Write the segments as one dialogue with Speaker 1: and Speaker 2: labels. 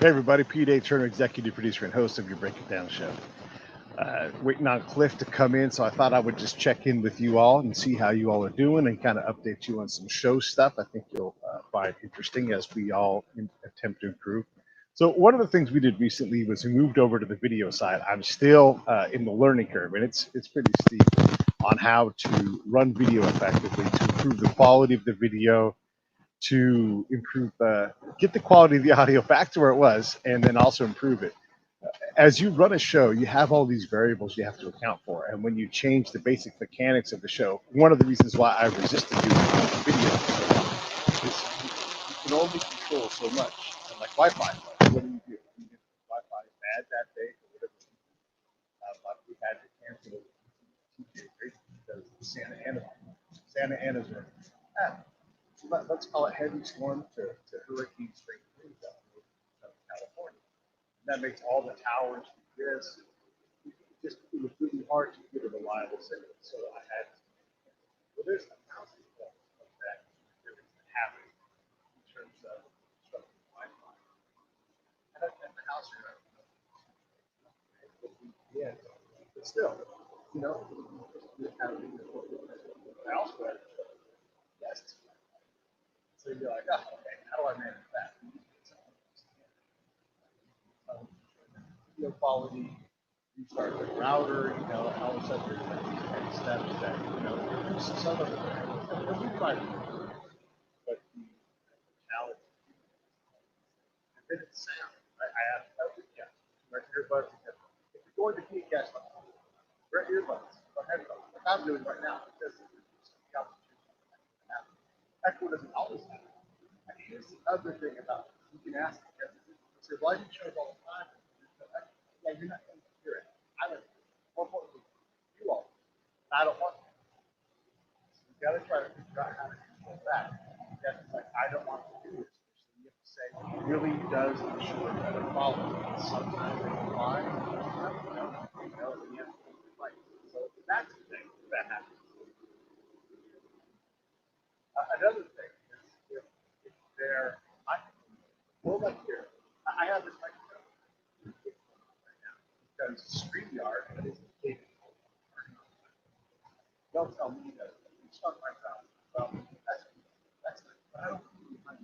Speaker 1: Hey everybody, P. Turner, executive producer and host of your Break It Down show. Waiting on Cliff to come in, so I thought I would just check in with you all and see how you all are doing and kind of update you on some show stuff I think you'll find interesting as we all attempt to improve. So one of the things we did recently was we moved over to the video side. I'm still in the learning curve, and it's pretty steep on how to run video effectively, to improve the quality of the video, to improve, get the quality of the audio back to where it was, and then also improve it. As you run a show, you have all these variables you have to account for, and when you change the basic mechanics of the show, one of the reasons why I resisted doing video for so long is you can only control so much. And like Wi-Fi, what do? You get Wi-Fi bad that day or whatever. Like we had to cancel TJ because of Santa Ana's are let's call it heavy storm to hurricane strength winds out of California. And that makes all the towers do this. It was really hard to get a reliable signal. So I had to. Well, there's a thousand forms of that experience that happen in terms of constructing Wi-Fi. And at the house here, yeah, but still, you have the house where yes. So you're like, oh, okay, how do I manage that? Video quality, you start the router, and all of a sudden there's like these many steps that, reduce some of the variables. And we try to do it, but the challenge and then it's sound. I have wear earbuds. If you're going to be a guest, wear earbuds or headphones, like I'm doing right now, because the opportunity to happen. Echo doesn't always happen. And here's the other thing about it. You can ask the guest, say, why do you shows all the time? Yeah, you're not going to hear it. I don't. More importantly, you all. I don't want to. So you got to try to figure out how to control that. That's like, I don't want to do this. So you have to say, really does ensure better quality. Sometimes they can lie. You have to be right. So that's the thing that happens. Another thing is if they're, like here, I have this microphone right now because StreamYard is capable. They'll tell me that it's not my job. Well, that's it. But I don't really mind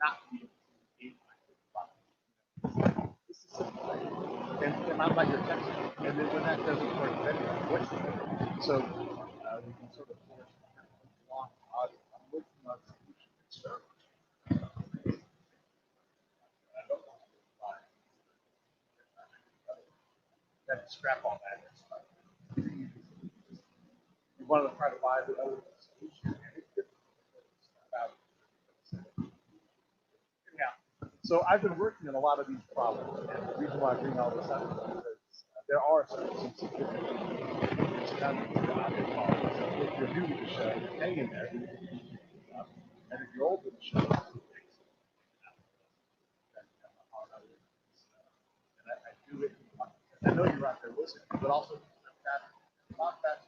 Speaker 1: not being able to engage my problem. This is simple. And I'm like your text. And then when that doesn't work, then what's the thing? So we can sort of force long audio. I'm looking on solution and servers. I don't want to lie. Then scrap all that stuff. You want to try to buy the other solution, and it's difficult. Yeah. So I've been working on a lot of these problems, and the reason why I bring all this up is because there are some significant challenges to audio quality. So if you're new to the show, hang in there. And if you're old to the show, and I do it. I know you're out there listening, but also not fast.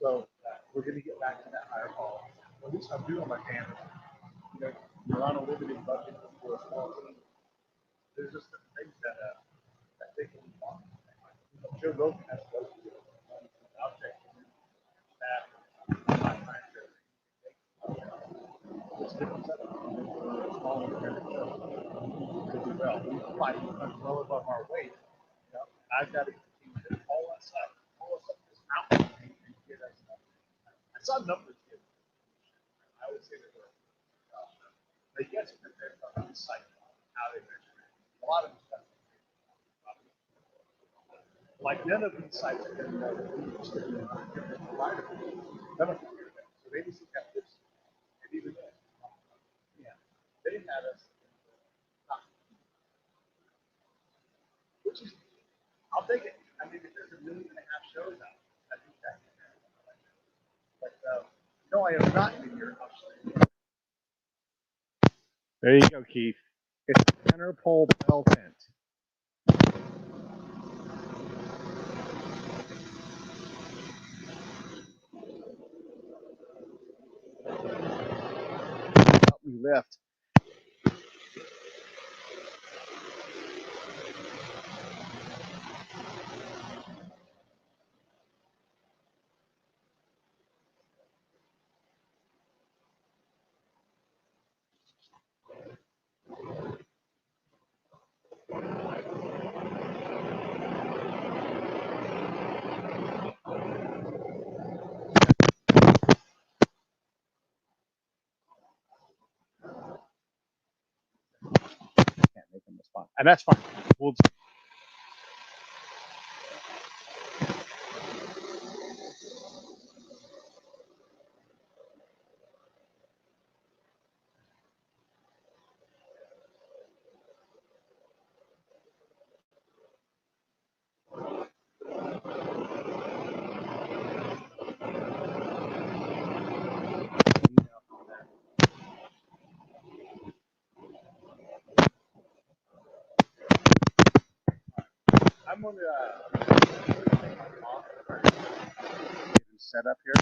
Speaker 1: So we're going to get back to that higher quality. At least I'm doing my damage. You're on a limited budget for a small team. There's just some things that they can want. Joe Rogan has to go through it. I'll check that. I'm not sure. It's different setup. Small independent show. To do well. We fight well above our weight. I've got to continue to pull us up this mountain and get us up. I saw numbers here. I would say that they get prepared from the site, how they measure it. A lot of stuff. Like none of these sites are going to know who's going to be provider. None of them. So they just have this. And even this. Yeah. They had us. Which is, I'll take it. I mean, if there's 1.5 million shows out, I think that's but no, I am not in your house. There you go, Keith. It's a center pole bell tent. We left. and that's fine. We'll, I'm going to set up here.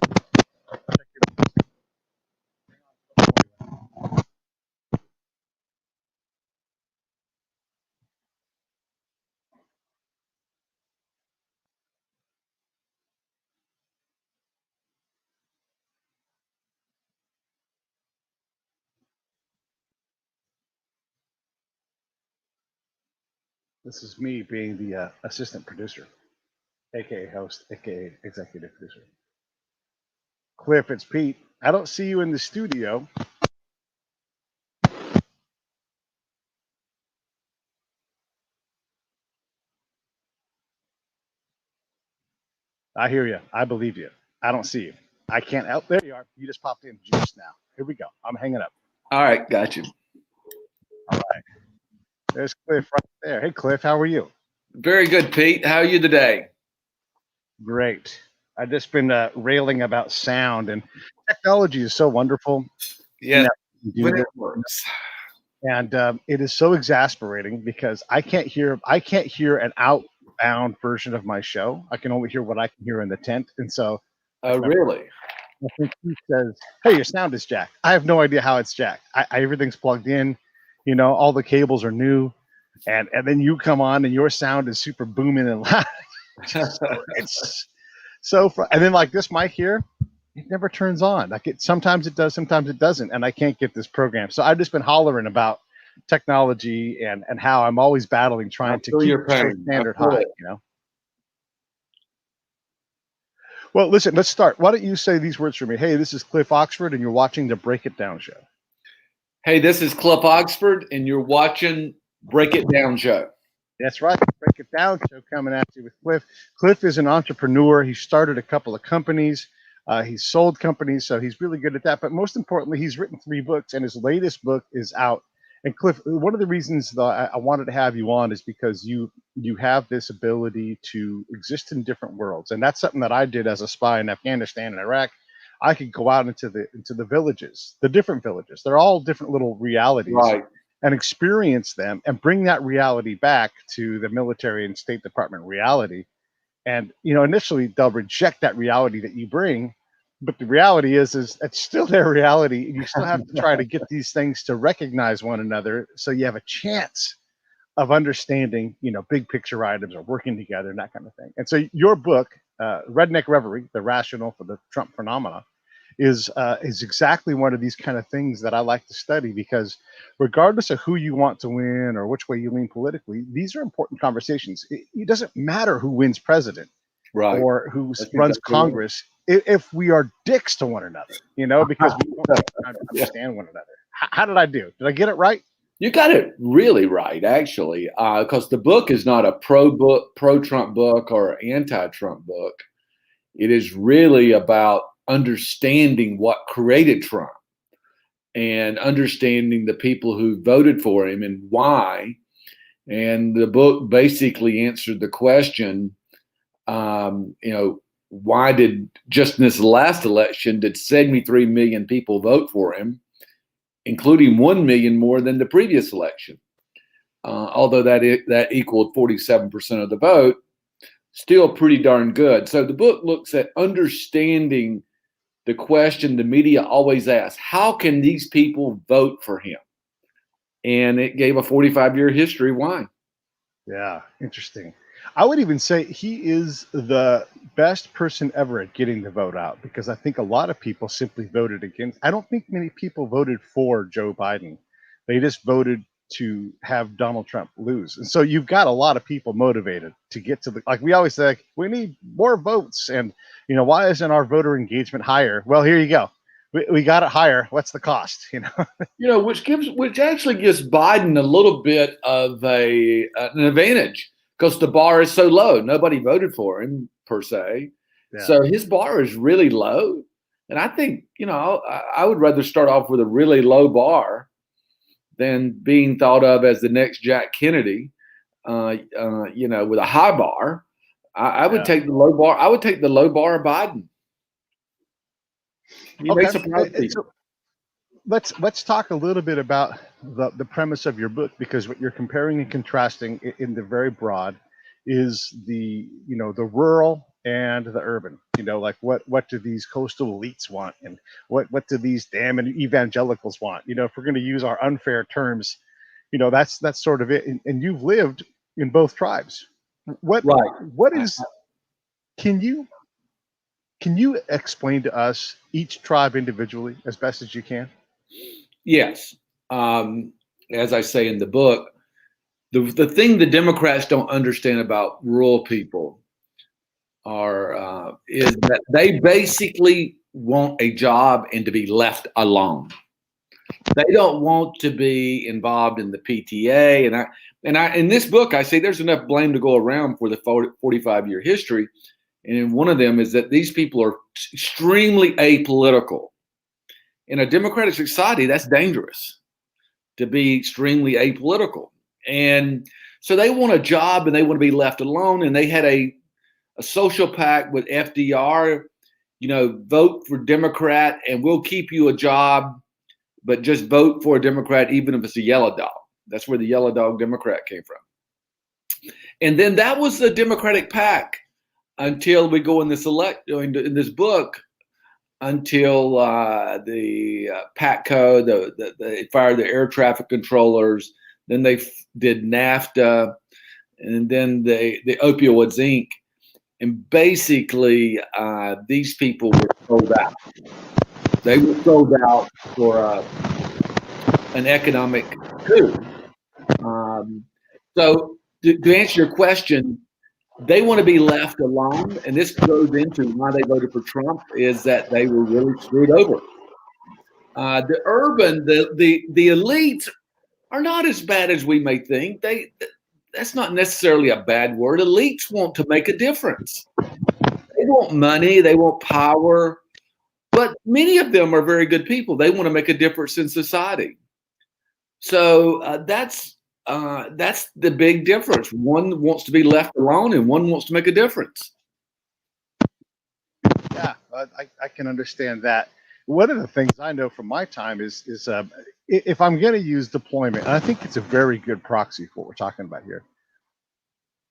Speaker 1: This is me being the assistant producer, aka host, aka executive producer. Cliff, it's Pete. I don't see you in the studio. I hear you. I believe you. I don't see you. I can't help. There you are. You just popped in just now. Here we go. I'm hanging up.
Speaker 2: All right, got you.
Speaker 1: All right. There's Cliff right there. Hey, Cliff, how are you?
Speaker 2: Very good, Pete. How are you today?
Speaker 1: Great. I've just been railing about sound, and technology is so wonderful.
Speaker 2: Yeah,
Speaker 1: when
Speaker 2: it works.
Speaker 1: And it is so exasperating because I can't hear an outbound version of my show. I can only hear what I can hear in the tent, and so.
Speaker 2: Oh, really?
Speaker 1: I think he says, "Hey, your sound is jacked." I have no idea how it's jacked. Everything's plugged in, all the cables are new, and then you come on and your sound is super booming and loud. It's so and then like this mic here, it never turns on. Like sometimes it does, sometimes it doesn't, and I can't get this program. So I've just been hollering about technology and how I'm always battling trying to keep the standard high. Well, listen, let's start. Why don't you say these words for me? Hey, this is Cliff Oxford, and you're watching the Break It Down Show.
Speaker 2: Hey, this is Cliff Oxford, and you're watching Break It Down Show.
Speaker 1: That's right. Break It Down Show coming at you with Cliff. Cliff is an entrepreneur. He started a couple of companies. He's sold companies, so he's really good at that. But most importantly, he's written 3 books, and his latest book is out. And Cliff, one of the reasons that I wanted to have you on is because you have this ability to exist in different worlds, and that's something that I did as a spy in Afghanistan and Iraq. I could go out into the villages, the different villages. They're all different little realities,
Speaker 2: right,
Speaker 1: and experience them and bring that reality back to the military and State Department reality. And initially they'll reject that reality that you bring. But the reality is it's still their reality. You still have to try to get these things to recognize one another, so you have a chance of understanding, big picture items or working together and that kind of thing. And so your book, Redneck Reverie: The Rationale for the Trump Phenomena, is exactly one of these kind of things that I like to study, because regardless of who you want to win or which way you lean politically, these are important conversations. It doesn't matter who wins president, right, or who runs Congress, if we are dicks to one another, because we don't understand one another. How did I do? Did I get it right?
Speaker 2: You got it really right, actually, because the book is not a pro-Trump book or anti-Trump book. It is really about understanding what created Trump and understanding the people who voted for him and why. And the book basically answered the question, why did just in this last election did 73 million people vote for him, including 1 million more than the previous election? Although that equaled 47% of the vote, still pretty darn good. So the book looks at understanding the question the media always asks: how can these people vote for him? And it gave a 45-year history why.
Speaker 1: Yeah, interesting. I would even say he is the best person ever at getting the vote out, because I think a lot of people simply voted against. I don't think many people voted for Joe Biden. They just voted to have Donald Trump lose. And so you've got a lot of people motivated to get to like we always say, we need more votes. And, why isn't our voter engagement higher? Well, here you go. we got it higher. What's the cost?
Speaker 2: Which actually gives Biden a little bit of an advantage because the bar is so low. Nobody voted for him per se, so his bar is really low. And I think I would rather start off with a really low bar than being thought of as the next Jack Kennedy. With a high bar. I would take the low bar. I would take the low bar of Biden.
Speaker 1: So let's talk a little bit about the premise of your book, because what you're comparing and contrasting in the very broad is the rural and the urban. Like what do these coastal elites want, and what do these damn evangelicals want? If we're going to use our unfair terms, that's sort of it. And you've lived in both tribes. What is? Can you explain to us each tribe individually as best as you can?
Speaker 2: Yes. As I say in the book, the thing the Democrats don't understand about rural people is that they basically want a job and to be left alone. They don't want to be involved in the PTA. And I in this book, I say there's enough blame to go around for the 45-year history. And one of them is that these people are extremely apolitical. In a democratic society, that's dangerous, to be extremely apolitical. And so they want a job and they want to be left alone. And they had a social pact with FDR, vote for Democrat and we'll keep you a job, but just vote for a Democrat, even if it's a yellow dog. That's where the yellow dog Democrat came from. And then that was the Democratic pact until we go in this in this book, until the PATCO, they fired the air traffic controllers. Then they did NAFTA, and then the opioids Inc. And basically, these people were sold out. They were sold out for an economic coup. So to answer your question, they want to be left alone, and this goes into why they voted for Trump, is that they were really screwed over. The urban, the elites are not as bad as we may think. That's not necessarily a bad word. Elites want to make a difference. They want money, they want power, but many of them are very good people. They want to make a difference in society. So that's the big difference. One wants to be left alone, and one wants to make a difference.
Speaker 1: Yeah, I can understand that. One of the things I know from my time is if I'm going to use deployment, and I think it's a very good proxy for what we're talking about here.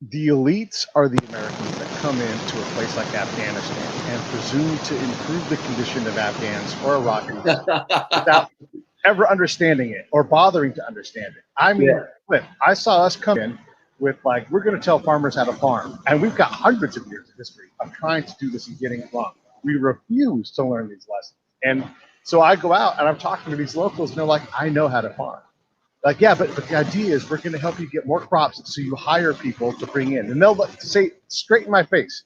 Speaker 1: The elites are the Americans that come into a place like Afghanistan and presume to improve the condition of Afghans or Iraqis without ever understanding it or bothering to understand it. I mean, I saw us come in with we're going to tell farmers how to farm, and we've got hundreds of years of history of trying to do this and getting it wrong. We refuse to learn these lessons. And so I go out and I'm talking to these locals, and they're like, I know how to farm. Like, yeah, but the idea is we're going to help you get more crops, so you hire people to bring in. And they'll say straight in my face,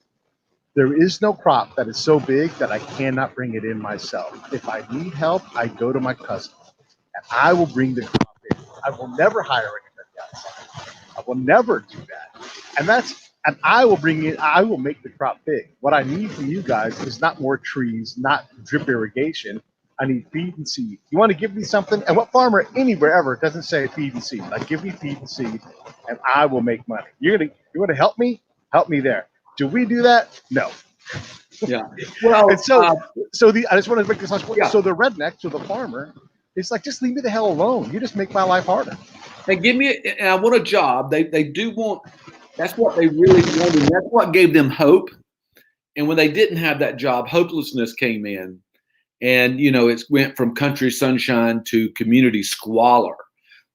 Speaker 1: there is no crop that is so big that I cannot bring it in myself. If I need help, I go to my cousin, and I will bring the crop in. I will never hire anybody else. I will never do that. And I will bring in, I will make the crop big. What I need from you guys is not more trees, not drip irrigation. I need feed and seed. You want to give me something? And what farmer anywhere ever doesn't say feed and seed? Like, give me feed and seed, and I will make money. You want to help me? Help me there. Do we do that? No.
Speaker 2: Yeah. Well,
Speaker 1: and I just want to make this last point. Yeah. So the redneck, so the farmer, it's like, just leave me the hell alone. You just make my life harder.
Speaker 2: And I want a job. They do want. That's what they really wanted. That's what gave them hope. And when they didn't have that job, hopelessness came in. And, it went from country sunshine to community squalor.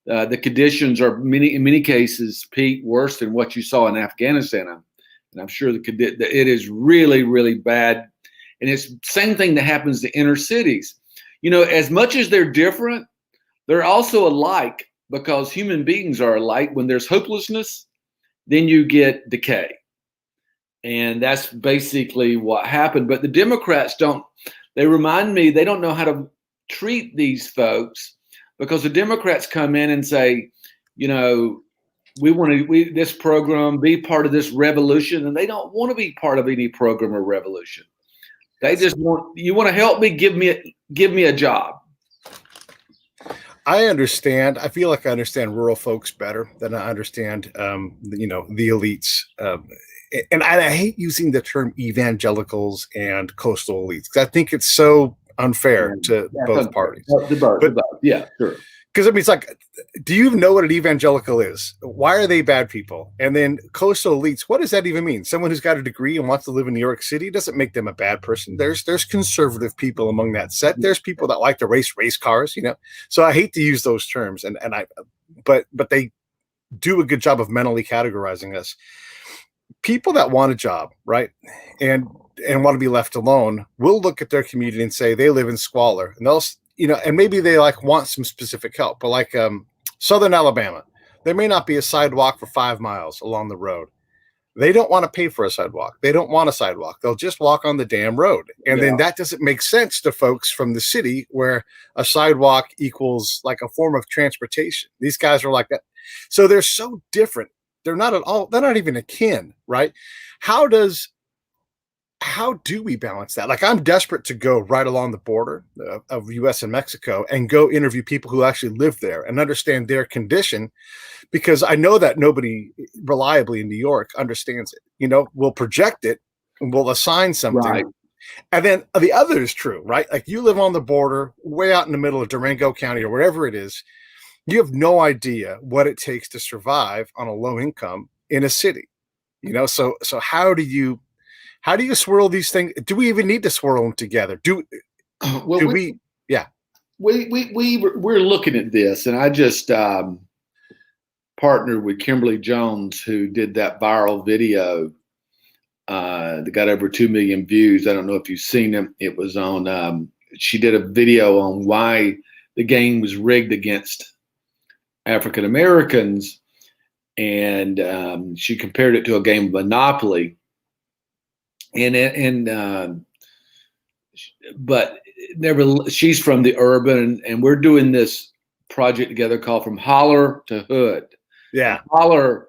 Speaker 2: The conditions are in many cases, Pete, worse than what you saw in Afghanistan. And I'm sure it is really, really bad. And it's the same thing that happens to inner cities. As much as they're different, they're also alike, because human beings are alike. When there's hopelessness, then you get decay. And that's basically what happened. But the Democrats don't. They remind me they don't know how to treat these folks, because the Democrats come in and say, you know, we want to this program, be part of this revolution, and they don't want to be part of any program or revolution. They just want, you want to help me, give me a job.
Speaker 1: I understand. I feel like I understand rural folks better than I understand, the elites. And I hate using the term evangelicals and coastal elites, because I think it's so unfair to both parties.
Speaker 2: Yeah, sure.
Speaker 1: Because I mean, it's like, do you even know what an evangelical is? Why are they bad people? And then coastal elites, what does that even mean? Someone who's got a degree and wants to live in New York City doesn't make them a bad person. There's conservative people among that set. There's people that like to race cars, So I hate to use those terms, but they do a good job of mentally categorizing us. People that want a job, right, and want to be left alone, will look at their community and say they live in squalor, and they'll, and maybe they want some specific help, but Southern Alabama, there may not be a sidewalk for 5 miles along the road. They don't want to pay for a sidewalk. They don't want a sidewalk. They'll just walk on the damn road. And then that doesn't make sense to folks from the city, where a sidewalk equals like a form of transportation. These guys are like that. So they're so different. They're not at all, they're not even akin, right? How do we balance that? Like, I'm desperate to go right along the border of US and Mexico and go interview people who actually live there and understand their condition, because I know that nobody reliably in New York understands it. We'll project it and we'll assign something. Right. And then the other is true, right? Like, you live on the border way out in the middle of Durango County or wherever it is. You have no idea what it takes to survive on a low income in a city, so how do you swirl these things? Do we even need to swirl them together? We're
Speaker 2: looking at this, and I just partnered with Kimberly Jones, who did that viral video that got over 2 million views. I don't know if you've seen it. It was on, she did a video on why the game was rigged against African Americans, and she compared it to a game of Monopoly. But never. She's from the urban, and we're doing this project together called From Holler to Hood.
Speaker 1: Yeah,
Speaker 2: and Holler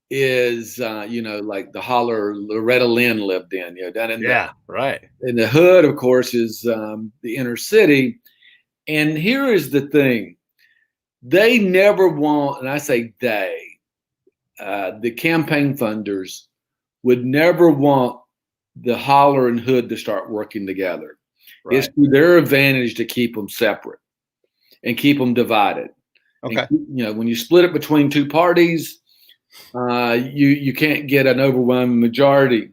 Speaker 2: is like the holler Loretta Lynn lived in. Down in
Speaker 1: right.
Speaker 2: And the hood, of course, is the inner city. And here is the thing: they never want, and I say they, the campaign funders would never want the holler and hood to start working together. Right. It's to their advantage to keep them separate and keep them divided.
Speaker 1: Okay.
Speaker 2: And, when you split it between two parties, you can't get an overwhelming majority.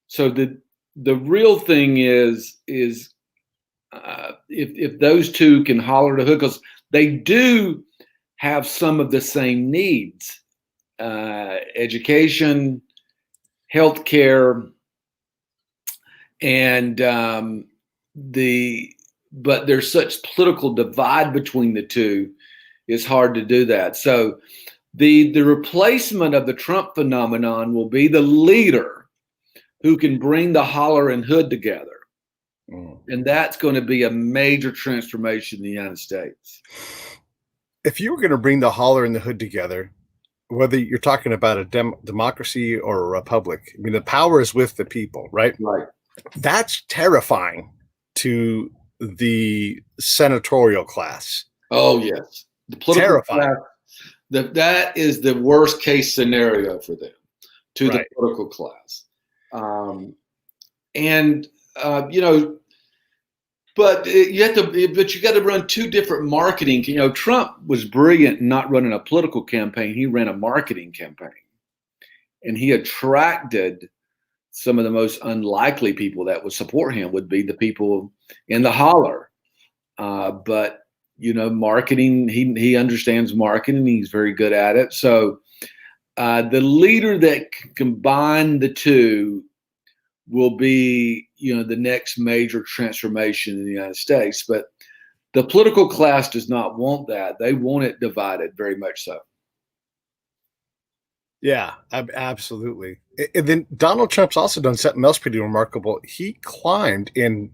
Speaker 2: So the real thing is if those two can holler to hood, because they do have some of the same needs, education, healthcare, and but there's such political divide between the two, it's hard to do that. So the replacement of the Trump phenomenon will be the leader who can bring the holler and hood together. And that's going to be a major transformation in the United States.
Speaker 1: If you were going to bring the holler and the hood together, whether you're talking about a democracy or a republic, I mean, the power is with the people, right?
Speaker 2: Right.
Speaker 1: That's terrifying to the senatorial class.
Speaker 2: Oh, yes. The political class, that is the worst case scenario for them, to the political class. But you got to run two different marketing. Trump was brilliant in not running a political campaign. He ran a marketing campaign, and he attracted some of the most unlikely people that would support him would be the people in the holler. But marketing, he understands marketing. He's very good at it. So the leader that can combine the two will be, the next major transformation in the United States. But the political class does not want that. They want it divided, very much so.
Speaker 1: Yeah, absolutely. And then Donald Trump's also done something else pretty remarkable. He climbed in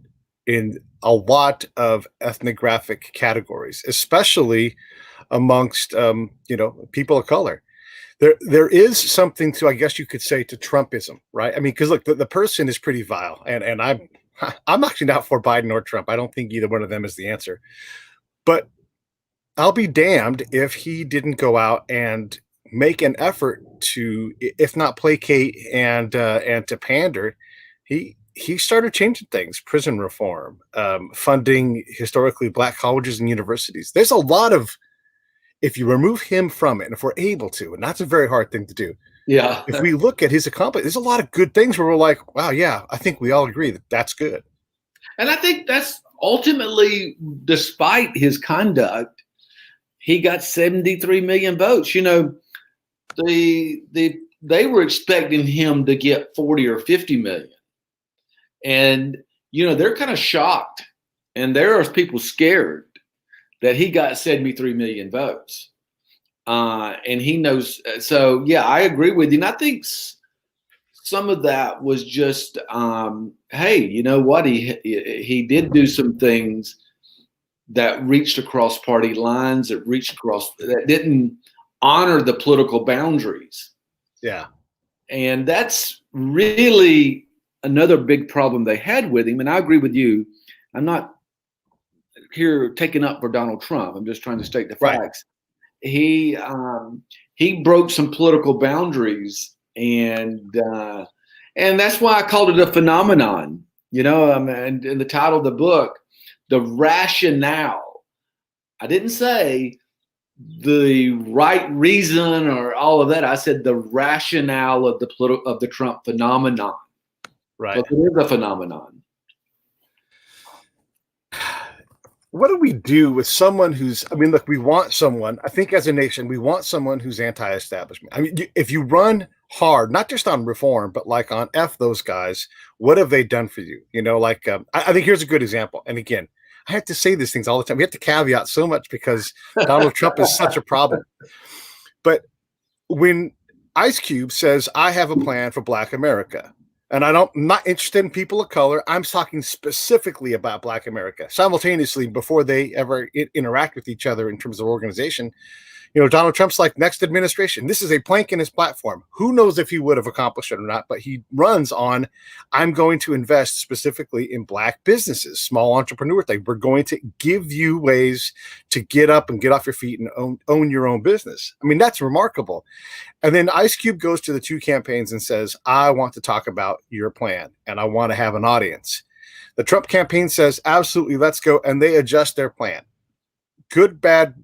Speaker 1: in a lot of ethnographic categories, especially amongst people of color. There is something to, I guess you could say, to Trumpism, right? I mean, because look, the person is pretty vile, and I'm actually not for Biden or Trump. I don't think either one of them is the answer. But I'll be damned if he didn't go out and make an effort to, if not placate and to pander. He started changing things, prison reform, funding historically Black colleges and universities. There's a lot of, if you remove him from it, and if we're able to, and that's a very hard thing to do.
Speaker 2: Yeah.
Speaker 1: If we look at his accomplishments, there's a lot of good things where we're like, wow, yeah, I think we all agree that that's good.
Speaker 2: And I think that's ultimately, despite his conduct, he got 73 million votes. You know, they were expecting him to get 40 or 50 million. And, you know, they're kind of shocked. And there are people scared that he got 73 million votes. And he knows. So, yeah, I agree with you. And I think some of that was just, hey, you know what? He did do some things that reached across party lines, that didn't honor the political boundaries.
Speaker 1: Yeah.
Speaker 2: And that's really another big problem they had with him. And I agree with you. I'm not here taking up for Donald Trump. I'm just trying to state the facts. Right. He broke some political boundaries, and that's why I called it a phenomenon. You know, and in the title of the book, the rationale. I didn't say the right reason or all of that. I said the rationale of the Trump phenomenon.
Speaker 1: Right.
Speaker 2: But it is a phenomenon.
Speaker 1: What do we do with someone who's, I mean, look, we want someone, I think as a nation, we want someone who's anti-establishment. I mean, if you run hard, not just on reform, but like on F those guys, what have they done for you? You know, like, I think here's a good example. And again, I have to say these things all the time. We have to caveat so much because Donald Trump is such a problem. But when Ice Cube says, I have a plan for Black America, and I'm not interested in people of color. I'm talking specifically about Black America. Simultaneously, before they ever interact with each other in terms of organization, you know, Donald Trump's like, next administration. This is a plank in his platform. Who knows if he would have accomplished it or not, but he runs on, I'm going to invest specifically in Black businesses, small entrepreneur thing. We're going to give you ways to get up and get off your feet and own your own business. I mean, that's remarkable. And then Ice Cube goes to the two campaigns and says, I want to talk about your plan and I want to have an audience. The Trump campaign says, absolutely, let's go. And they adjust their plan. Good, bad,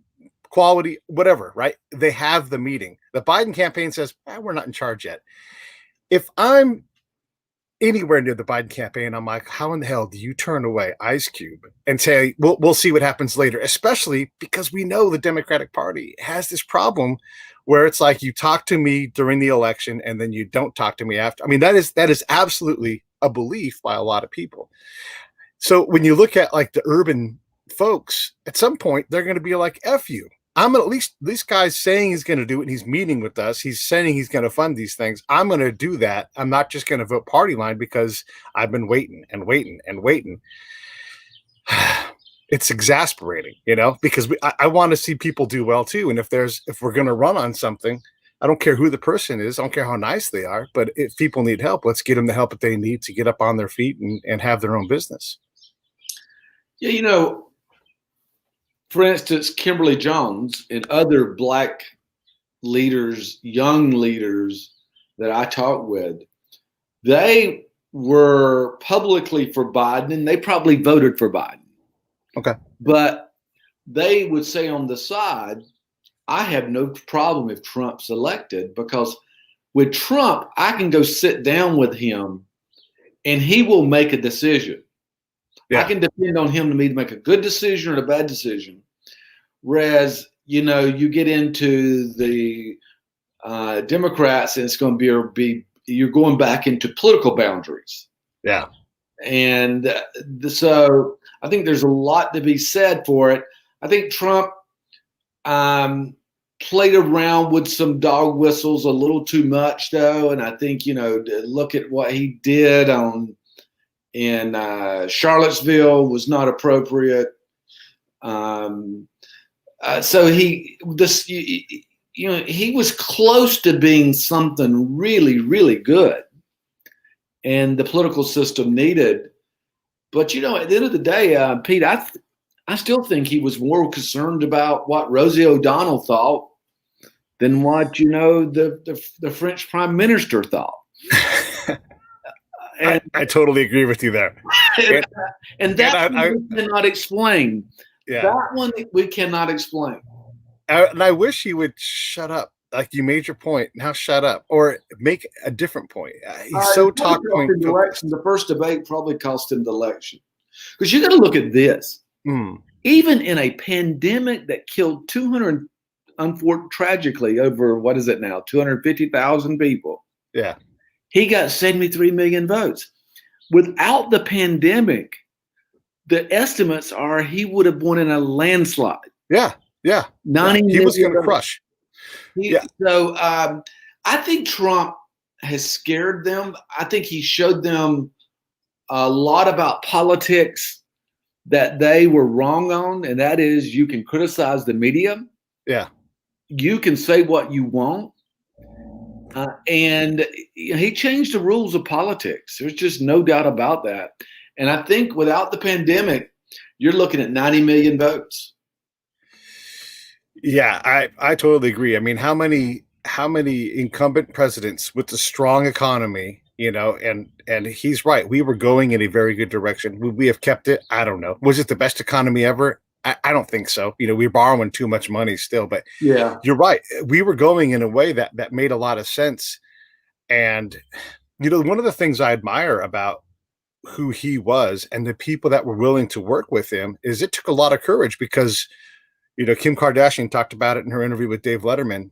Speaker 1: quality, whatever, right? They have the meeting. The Biden campaign says, we're not in charge yet. If I'm anywhere near the Biden campaign, I'm like, how in the hell do you turn away Ice Cube and say, we'll see what happens later, especially because we know the Democratic Party has this problem where it's like, you talk to me during the election and then you don't talk to me after. I mean, that is absolutely a belief by a lot of people. So when you look at like the urban folks, at some point, they're going to be like, F you. I'm at least, this guy's saying he's going to do it and he's meeting with us. He's saying he's going to fund these things. I'm going to do that. I'm not just going to vote party line because I've been waiting and waiting and waiting. It's exasperating, you know, because I want to see people do well too. And if we're going to run on something, I don't care who the person is. I don't care how nice they are, but if people need help, let's get them the help that they need to get up on their feet and have their own business.
Speaker 2: Yeah. You know, for instance, Kimberly Jones and other Black leaders, young leaders that I talked with, they were publicly for Biden and they probably voted for Biden.
Speaker 1: Okay.
Speaker 2: But they would say on the side, I have no problem if Trump's elected, because with Trump, I can go sit down with him and he will make a decision. Yeah. I can depend on him to make a good decision or a bad decision. Whereas, you know, you get into the Democrats and it's going to be you're going back into political boundaries.
Speaker 1: Yeah.
Speaker 2: And so I think there's a lot to be said for it. I think Trump played around with some dog whistles a little too much, though. And I think, you know, look at what he did on in Charlottesville was not appropriate. So he was close to being something really, really good, and the political system needed. But at the end of the day, Pete, I still think he was more concerned about what Rosie O'Donnell thought than what the French Prime Minister thought.
Speaker 1: And I totally agree with you there.
Speaker 2: And that we cannot explain.
Speaker 1: Yeah.
Speaker 2: That one we cannot explain.
Speaker 1: And I wish he would shut up. Like, you made your point. Now shut up, or make a different point. He's so talk point focused.
Speaker 2: The first debate probably cost him the election, because you got to look at this. Even in a pandemic that killed tragically over, what is it now, 250,000 people.
Speaker 1: Yeah.
Speaker 2: He got 73 million votes. Without the pandemic, the estimates are he would have won in a landslide.
Speaker 1: Yeah. Yeah.
Speaker 2: 90
Speaker 1: he was going to crush.
Speaker 2: So I think Trump has scared them. I think he showed them a lot about politics that they were wrong on. And that is, you can criticize the media.
Speaker 1: Yeah.
Speaker 2: You can say what you want. And he changed the rules of politics. There's just no doubt about that. And I think without the pandemic, you're looking at 90 million votes.
Speaker 1: Yeah, I totally agree. I mean, how many incumbent presidents with a strong economy, and he's right. We were going in a very good direction. Would we have kept it? I don't know. Was it the best economy ever? I don't think so. We're borrowing too much money still, but
Speaker 2: yeah,
Speaker 1: you're right. We were going in a way that made a lot of sense. And, one of the things I admire about who he was and the people that were willing to work with him is it took a lot of courage, because, Kim Kardashian talked about it in her interview with Dave Letterman.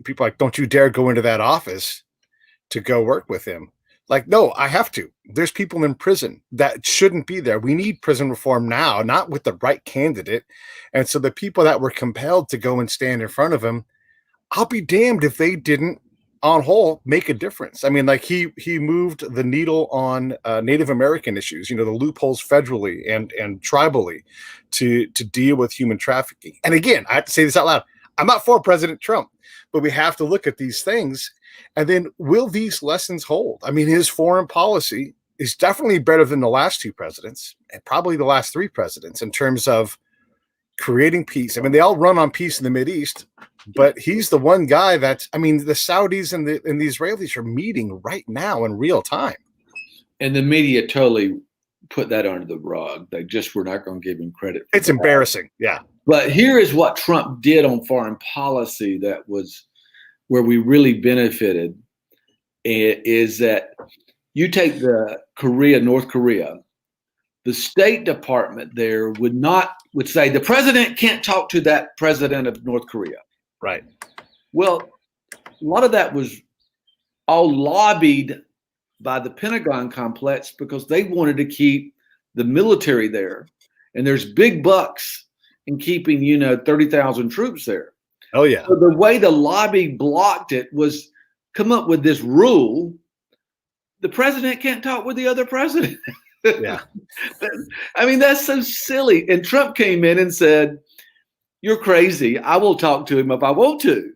Speaker 1: People like, don't you dare go into that office to go work with him. Like, no, I have to. There's people in prison that shouldn't be there. We need prison reform now, not with the right candidate. And so the people that were compelled to go and stand in front of him, I'll be damned if they didn't, on whole, make a difference. I mean, like, he moved the needle on Native American issues, the loopholes federally and tribally to deal with human trafficking. And again, I have to say this out loud. I'm not for President Trump, but we have to look at these things. And then, will these lessons hold? I mean, his foreign policy is definitely better than the last two presidents, and probably the last three presidents, in terms of creating peace. I mean, they all run on peace in the Mideast, but he's the one guy the Saudis and the Israelis are meeting right now in real time.
Speaker 2: And the media totally put that under the rug. They just were not going to give him credit.
Speaker 1: It's embarrassing. Yeah.
Speaker 2: But here is what Trump did on foreign policy that was where we really benefited, is that you take North Korea, the State Department there would say the president can't talk to that president of North Korea.
Speaker 1: Right.
Speaker 2: Well, a lot of that was all lobbied by the Pentagon complex because they wanted to keep the military there. And there's big bucks in keeping, 30,000 troops there.
Speaker 1: Oh, yeah.
Speaker 2: So the way the lobby blocked it was come up with this rule. The president can't talk with the other president.
Speaker 1: Yeah.
Speaker 2: I mean, that's so silly. And Trump came in and said, you're crazy. I will talk to him if I want to.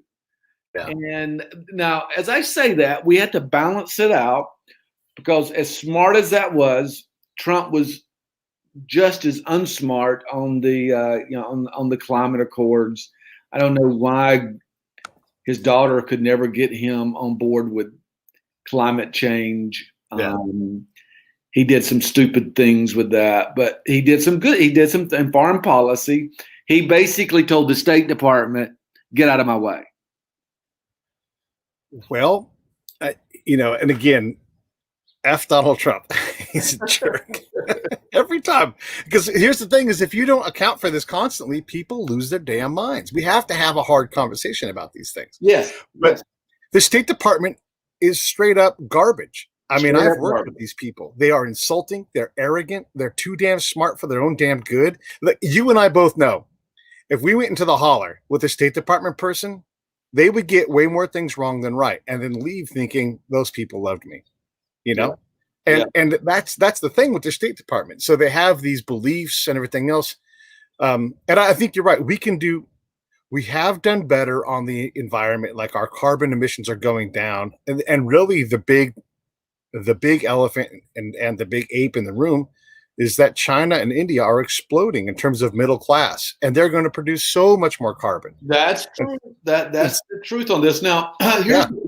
Speaker 2: Yeah. And now, as I say that, we had to balance it out, because as smart as that was, Trump was just as unsmart on the on the climate accords. I don't know why his daughter could never get him on board with climate change.
Speaker 1: Yeah.
Speaker 2: He did some stupid things with that, but he did some good. He did some in foreign policy. He basically told the State Department, get out of my way.
Speaker 1: Well, and again, F Donald Trump. He's a jerk. Every time. Because here's the thing is, if you don't account for this constantly, people lose their damn minds. We have to have a hard conversation about these things.
Speaker 2: Yes.
Speaker 1: But the State Department is straight up garbage. I mean, I've worked with these people. They are insulting. They're arrogant. They're too damn smart for their own damn good. Like, you and I both know, if we went into the holler with a State Department person, they would get way more things wrong than right, and then leave thinking those people loved me. And that's the thing with the State Department. So they have these beliefs and everything else. And I think you're right. We have done better on the environment, like our carbon emissions are going down. And really the big elephant and the big ape in the room is that China and India are exploding in terms of middle class, and they're going to produce so much more carbon.
Speaker 2: That's true. That's the truth on this. Now,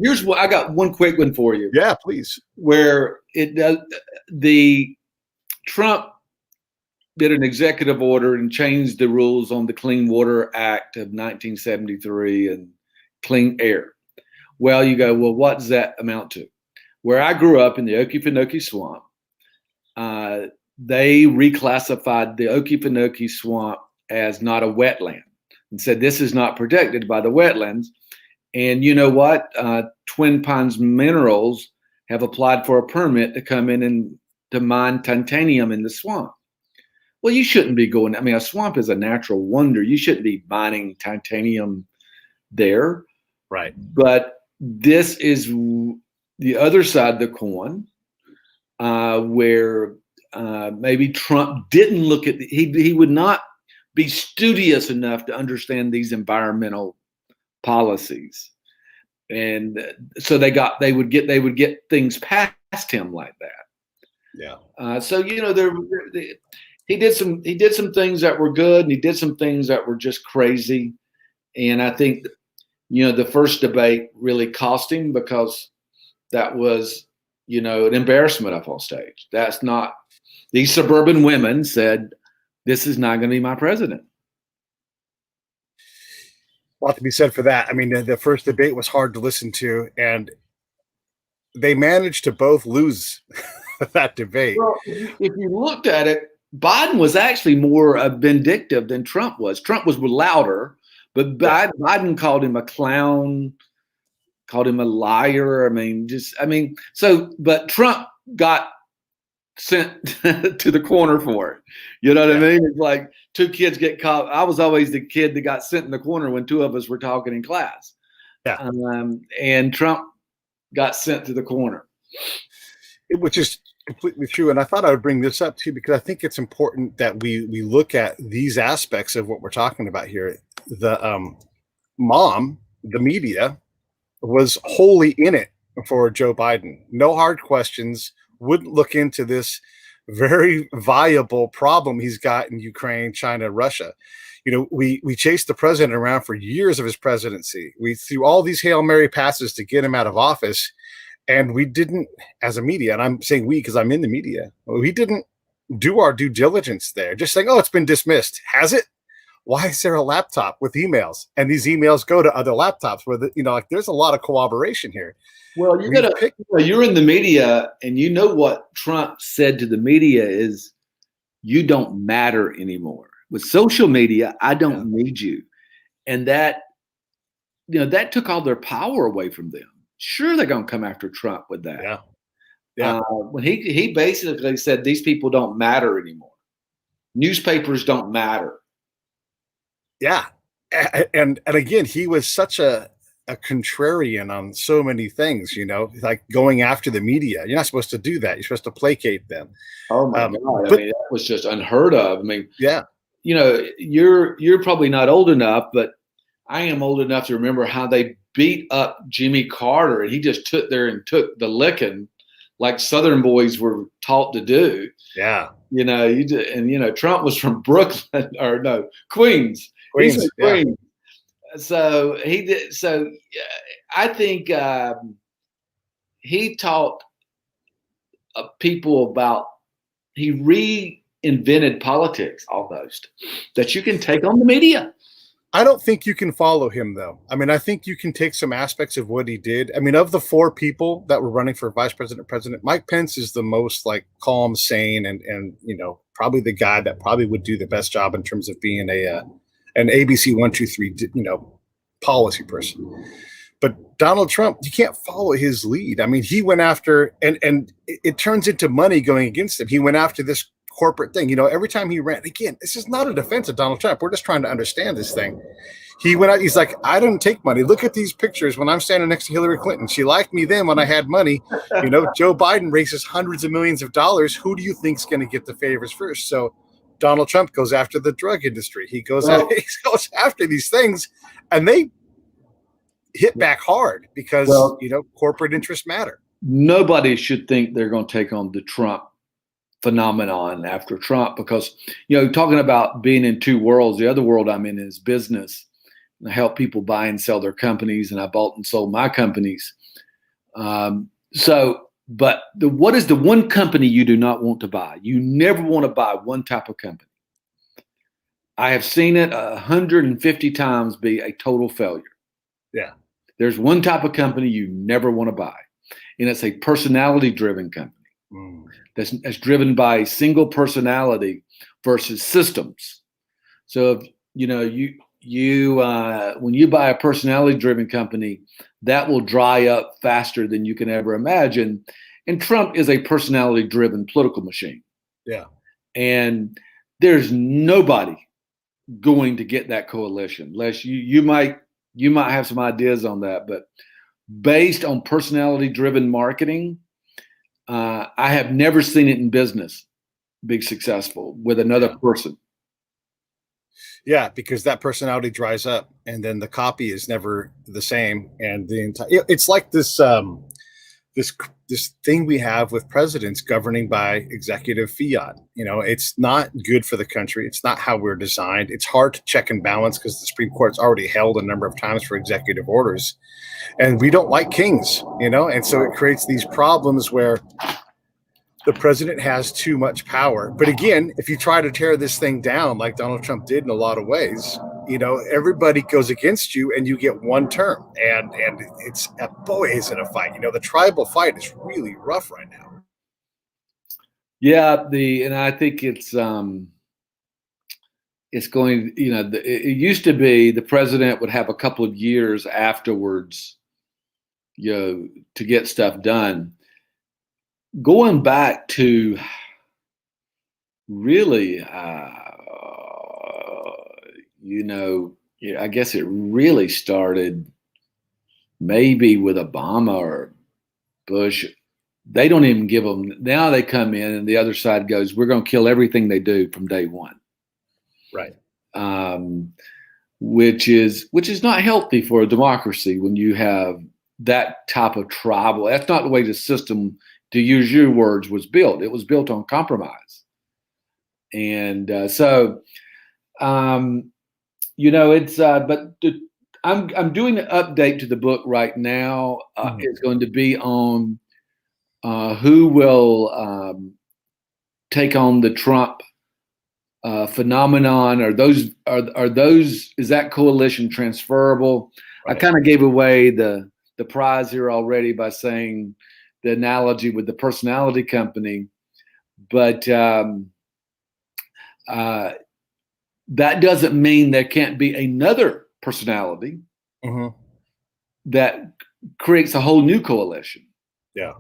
Speaker 2: here's what I got. One quick one for you.
Speaker 1: Yeah, please.
Speaker 2: Where the Trump did an executive order and changed the rules on the Clean Water Act of 1973 and clean air. Well, you go, well, what does that amount to? Where I grew up in the Okefenokee Swamp, they reclassified the Okefenokee Swamp as not a wetland and said this is not protected by the wetlands. And you know what? Twin Pines Minerals have applied for a permit to come in and to mine titanium in the swamp. Well, you shouldn't be going. I mean, a swamp is a natural wonder. You shouldn't be mining titanium there.
Speaker 1: Right.
Speaker 2: But this is the other side of the coin, where maybe Trump didn't look at he would not be studious enough to understand these environmental policies, and so they would get things past him like that.
Speaker 1: Yeah.
Speaker 2: So you know he did some things that were good, and he did some things that were just crazy, and I think the first debate really cost him because that was an embarrassment up on stage. That's not. These suburban women said, this is not going to be my president.
Speaker 1: A lot to be said for that. I mean, the first debate was hard to listen to, and they managed to both lose that debate.
Speaker 2: Well, if you looked at it, Biden was actually more vindictive than Trump was. Trump was louder, but Biden called him a clown, called him a liar. But Trump got sent to the corner for it. You know what I mean? It's like two kids get caught. I was always the kid that got sent in the corner when two of us were talking in class.
Speaker 1: Yeah.
Speaker 2: And Trump got sent to the corner.
Speaker 1: Which is completely true. And I thought I would bring this up too, because I think it's important that we look at these aspects of what we're talking about here. The the media, was wholly in it for Joe Biden. No hard questions. Wouldn't look into this very viable problem he's got in Ukraine, China, Russia. We chased the president around for years of his presidency. We threw all these Hail Mary passes to get him out of office. And we didn't, as a media, and I'm saying we because I'm in the media, we didn't do our due diligence there. Just saying, oh, it's been dismissed. Has it? Why is there a laptop with emails? And these emails go to other laptops where, there's a lot of cooperation here.
Speaker 2: Well, you're in the media, and you know what Trump said to the media is, you don't matter anymore. With social media, I don't need you. And that took all their power away from them. Sure, they're going to come after Trump with that.
Speaker 1: Yeah.
Speaker 2: When he basically said these people don't matter anymore. Newspapers don't matter.
Speaker 1: Yeah. And again, he was such a contrarian on so many things, like going after the media. You're not supposed to do that. You're supposed to placate them.
Speaker 2: Oh my God. That was just unheard of.
Speaker 1: Yeah.
Speaker 2: You're probably not old enough, but I am old enough to remember how they beat up Jimmy Carter, and he just took the licking like Southern boys were taught to do.
Speaker 1: Yeah.
Speaker 2: Trump was from Brooklyn Queens.
Speaker 1: Queens.
Speaker 2: Queens. So he did. So I think he taught people about. He reinvented politics almost, that you can take on the media.
Speaker 1: I don't think you can follow him, though. I think you can take some aspects of what he did. Of the four people that were running for vice president, Mike Pence is the most calm, sane, and probably the guy that probably would do the best job in terms of being an ABC 1, 2, 3, policy person. But Donald Trump, you can't follow his lead. He went after, and it turns into money going against him. He went after this corporate thing. Every time he ran, again, this is not a defense of Donald Trump. We're just trying to understand this thing.
Speaker 3: He went out. He's like, I didn't take money. Look at these pictures when I'm standing next to Hillary Clinton. She liked me then when I had money. Joe Biden raises hundreds of millions of dollars. Who do you think's going to get the favors first? So Donald Trump goes after the drug industry. He goes after these things, and they hit back hard because corporate interests matter.
Speaker 2: Nobody should think they're going to take on the Trump phenomenon after Trump, because talking about being in two worlds, the other world I'm in is business. I help people buy and sell their companies, and I bought and sold my companies. What is the one company you do not want to buy? You never want to buy one type of company. I have seen it 150 times be a total failure.
Speaker 3: Yeah.
Speaker 2: There's one type of company you never want to buy, and it's a personality-driven company. That's driven by a single personality versus systems. So if when you buy a personality-driven company, that will dry up faster than you can ever imagine. And Trump is a personality-driven political machine.
Speaker 3: Yeah.
Speaker 2: And there's nobody going to get that coalition, unless you might have some ideas on that. But based on personality-driven marketing, I have never seen it in business be successul with another person.
Speaker 3: Yeah, because that personality dries up, and then the copy is never the same. And it's like this this thing we have with presidents governing by executive fiat. It's not good for the country. It's not how we're designed. It's hard to check and balance because the Supreme Court's already held a number of times for executive orders, and we don't like kings. And so it creates these problems where the president has too much power. But again, if you try to tear this thing down like Donald Trump did in a lot of ways, everybody goes against you and you get one term. And it's is it a fight? The tribal fight is really rough right now.
Speaker 2: Yeah, and I think it's going. It used to be the president would have a couple of years afterwards, to get stuff done. Going back to really, I guess it really started maybe with Obama or Bush. They don't even give them, now they come in and the other side goes, we're going to kill everything they do from day one.
Speaker 3: Right.
Speaker 2: Which is not healthy for a democracy when you have that type of tribal. That's not the way the system, to use your words, was built. It was built on compromise. And I'm doing an update to the book right now. It's going to be on who will take on the Trump phenomenon. Is that coalition transferable? Right. I kind of gave away the prize here already by saying the analogy with the personality company, but that doesn't mean there can't be another personality that creates a whole new coalition.
Speaker 3: Yeah.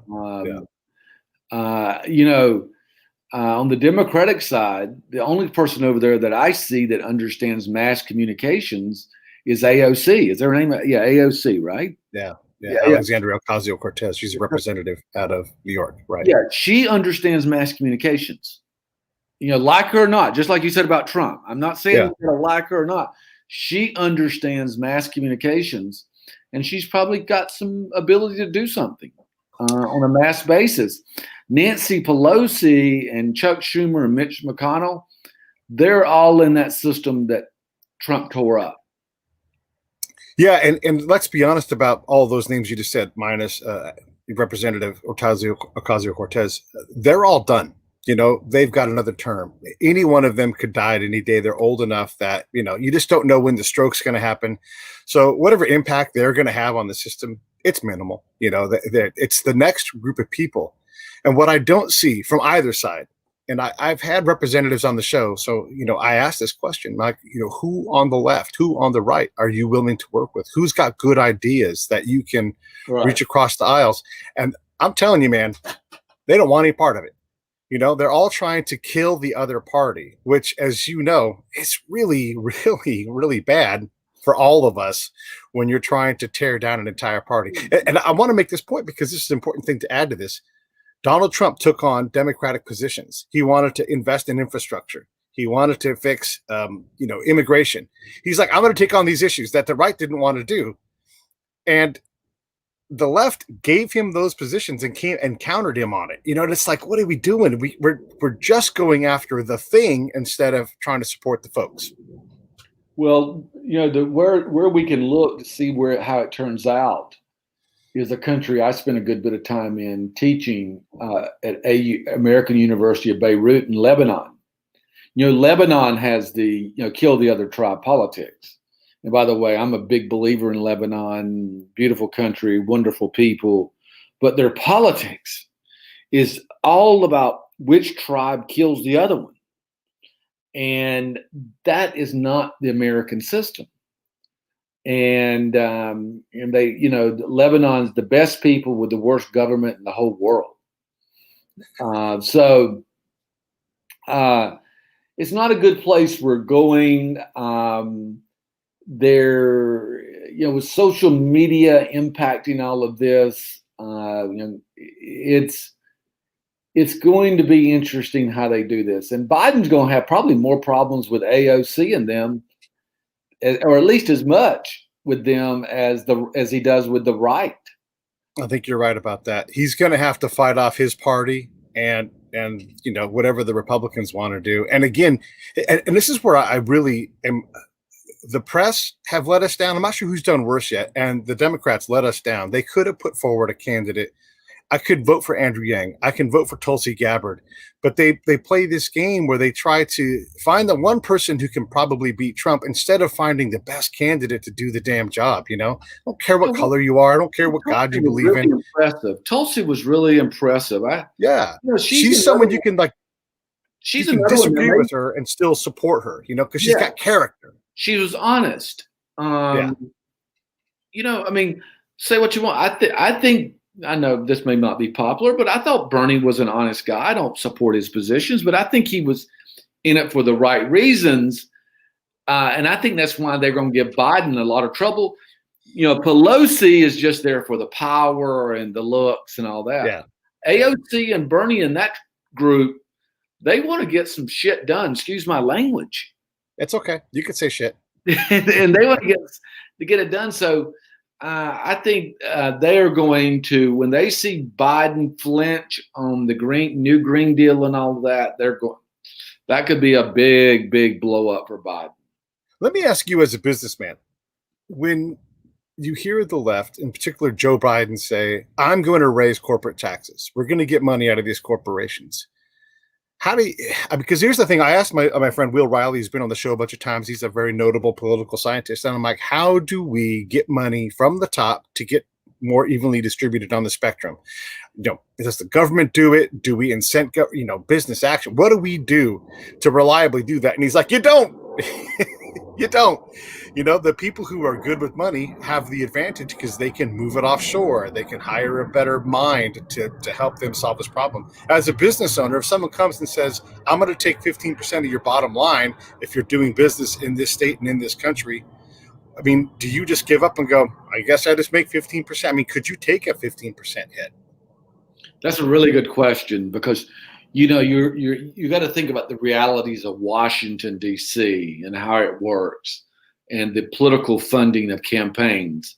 Speaker 2: On the Democratic side, the only person over there that I see that understands mass communications is AOC. Is there a name? Yeah, AOC, right?
Speaker 3: Yeah. Alexandria Ocasio-Cortez. She's a representative out of New York, right?
Speaker 2: Yeah, she understands mass communications. Like her or not, just like you said about Trump. I'm not saying you're going to like her or not. She understands mass communications, and she's probably got some ability to do something on a mass basis. Nancy Pelosi and Chuck Schumer and Mitch McConnell, they're all in that system that Trump tore up.
Speaker 3: Yeah, and let's be honest about all those names you just said, minus Representative Ocasio-Cortez. They're all done. They've got another term. Any one of them could die at any day. They're old enough that, you just don't know when the stroke's going to happen. So whatever impact they're going to have on the system, it's minimal. It's the next group of people. And what I don't see from either side, and I've had representatives on the show, so, I asked this question, like, who on the left, who on the right are you willing to work with? Who's got good ideas that you can reach across the aisles? And I'm telling you, man, they don't want any part of it. They're all trying to kill the other party, which, as you know, is really, really, really bad. for all of us when you're trying to tear down an entire party. And I want to make this point because this is an important thing to add to this. Donald Trump took on Democratic positions. He wanted to invest in infrastructure. He wanted to fix, immigration. He's like, I'm going to take on these issues that the right didn't want to do. And the left gave him those positions and came and countered him on it. And it's like, what are we doing? We're just going after the thing instead of trying to support the folks.
Speaker 2: Well, where we can look to see how it turns out is a country I spent a good bit of time in teaching at American University of Beirut in Lebanon. Lebanon has the kill the other tribe politics. And by the way, I'm a big believer in Lebanon, beautiful country, wonderful people, but their politics is all about which tribe kills the other one. And that is not the American system. And they, Lebanon's the best people with the worst government in the whole world. So it's not a good place we're going. There, with social media impacting all of this, it's going to be interesting how they do this. And Biden's going to have probably more problems with AOC and them, or at least as much with them as he does with the right.
Speaker 3: I think you're right about that. He's going to have to fight off his party and whatever the Republicans want to do. And again, and this is where I really am. The press have let us down. I'm not sure who's done worse yet. And the Democrats let us down. They could have put forward a candidate. I could vote for Andrew Yang. I can vote for Tulsi Gabbard. But they play this game where they try to find the one person who can probably beat Trump instead of finding the best candidate to do the damn job. I don't care what color you are. I don't care what God you believe in.
Speaker 2: Impressive. Tulsi was really impressive.
Speaker 3: She's someone you can you can disagree with her and still support her, because she's got character.
Speaker 2: She was honest. Say what you want. I think I know this may not be popular, but I thought Bernie was an honest guy. I don't support his positions, but I think he was in it for the right reasons. And I think that's why they're going to give Biden a lot of trouble. Pelosi is just there for the power and the looks and all that.
Speaker 3: Yeah.
Speaker 2: AOC and Bernie and that group, they want to get some shit done. Excuse my language.
Speaker 3: It's okay. You can say shit.
Speaker 2: And they want to get it done. So I think they are going to, when they see Biden flinch on the new Green Deal and all that, that could be a big, big blow up for Biden.
Speaker 3: Let me ask you as a businessman, when you hear the left, in particular Joe Biden, say, I'm going to raise corporate taxes. We're going to get money out of these corporations. Because here's the thing, I asked my friend Will Riley, who's been on the show a bunch of times. He's a very notable political scientist. And I'm like, how do we get money from the top to get more evenly distributed on the spectrum? Does the government do it? Do we incent, business action? What do we do to reliably do that? And he's like, you don't. You don't. The people who are good with money have the advantage because they can move it offshore. They can hire a better mind to help them solve this problem. As a business owner, if someone comes and says, I'm going to take 15% of your bottom line if you're doing business in this state and in this country, do you just give up and go, I guess I just make 15%? Could you take a 15% hit?
Speaker 2: That's a really good question because you got to think about the realities of Washington, D.C. and how it works and the political funding of campaigns.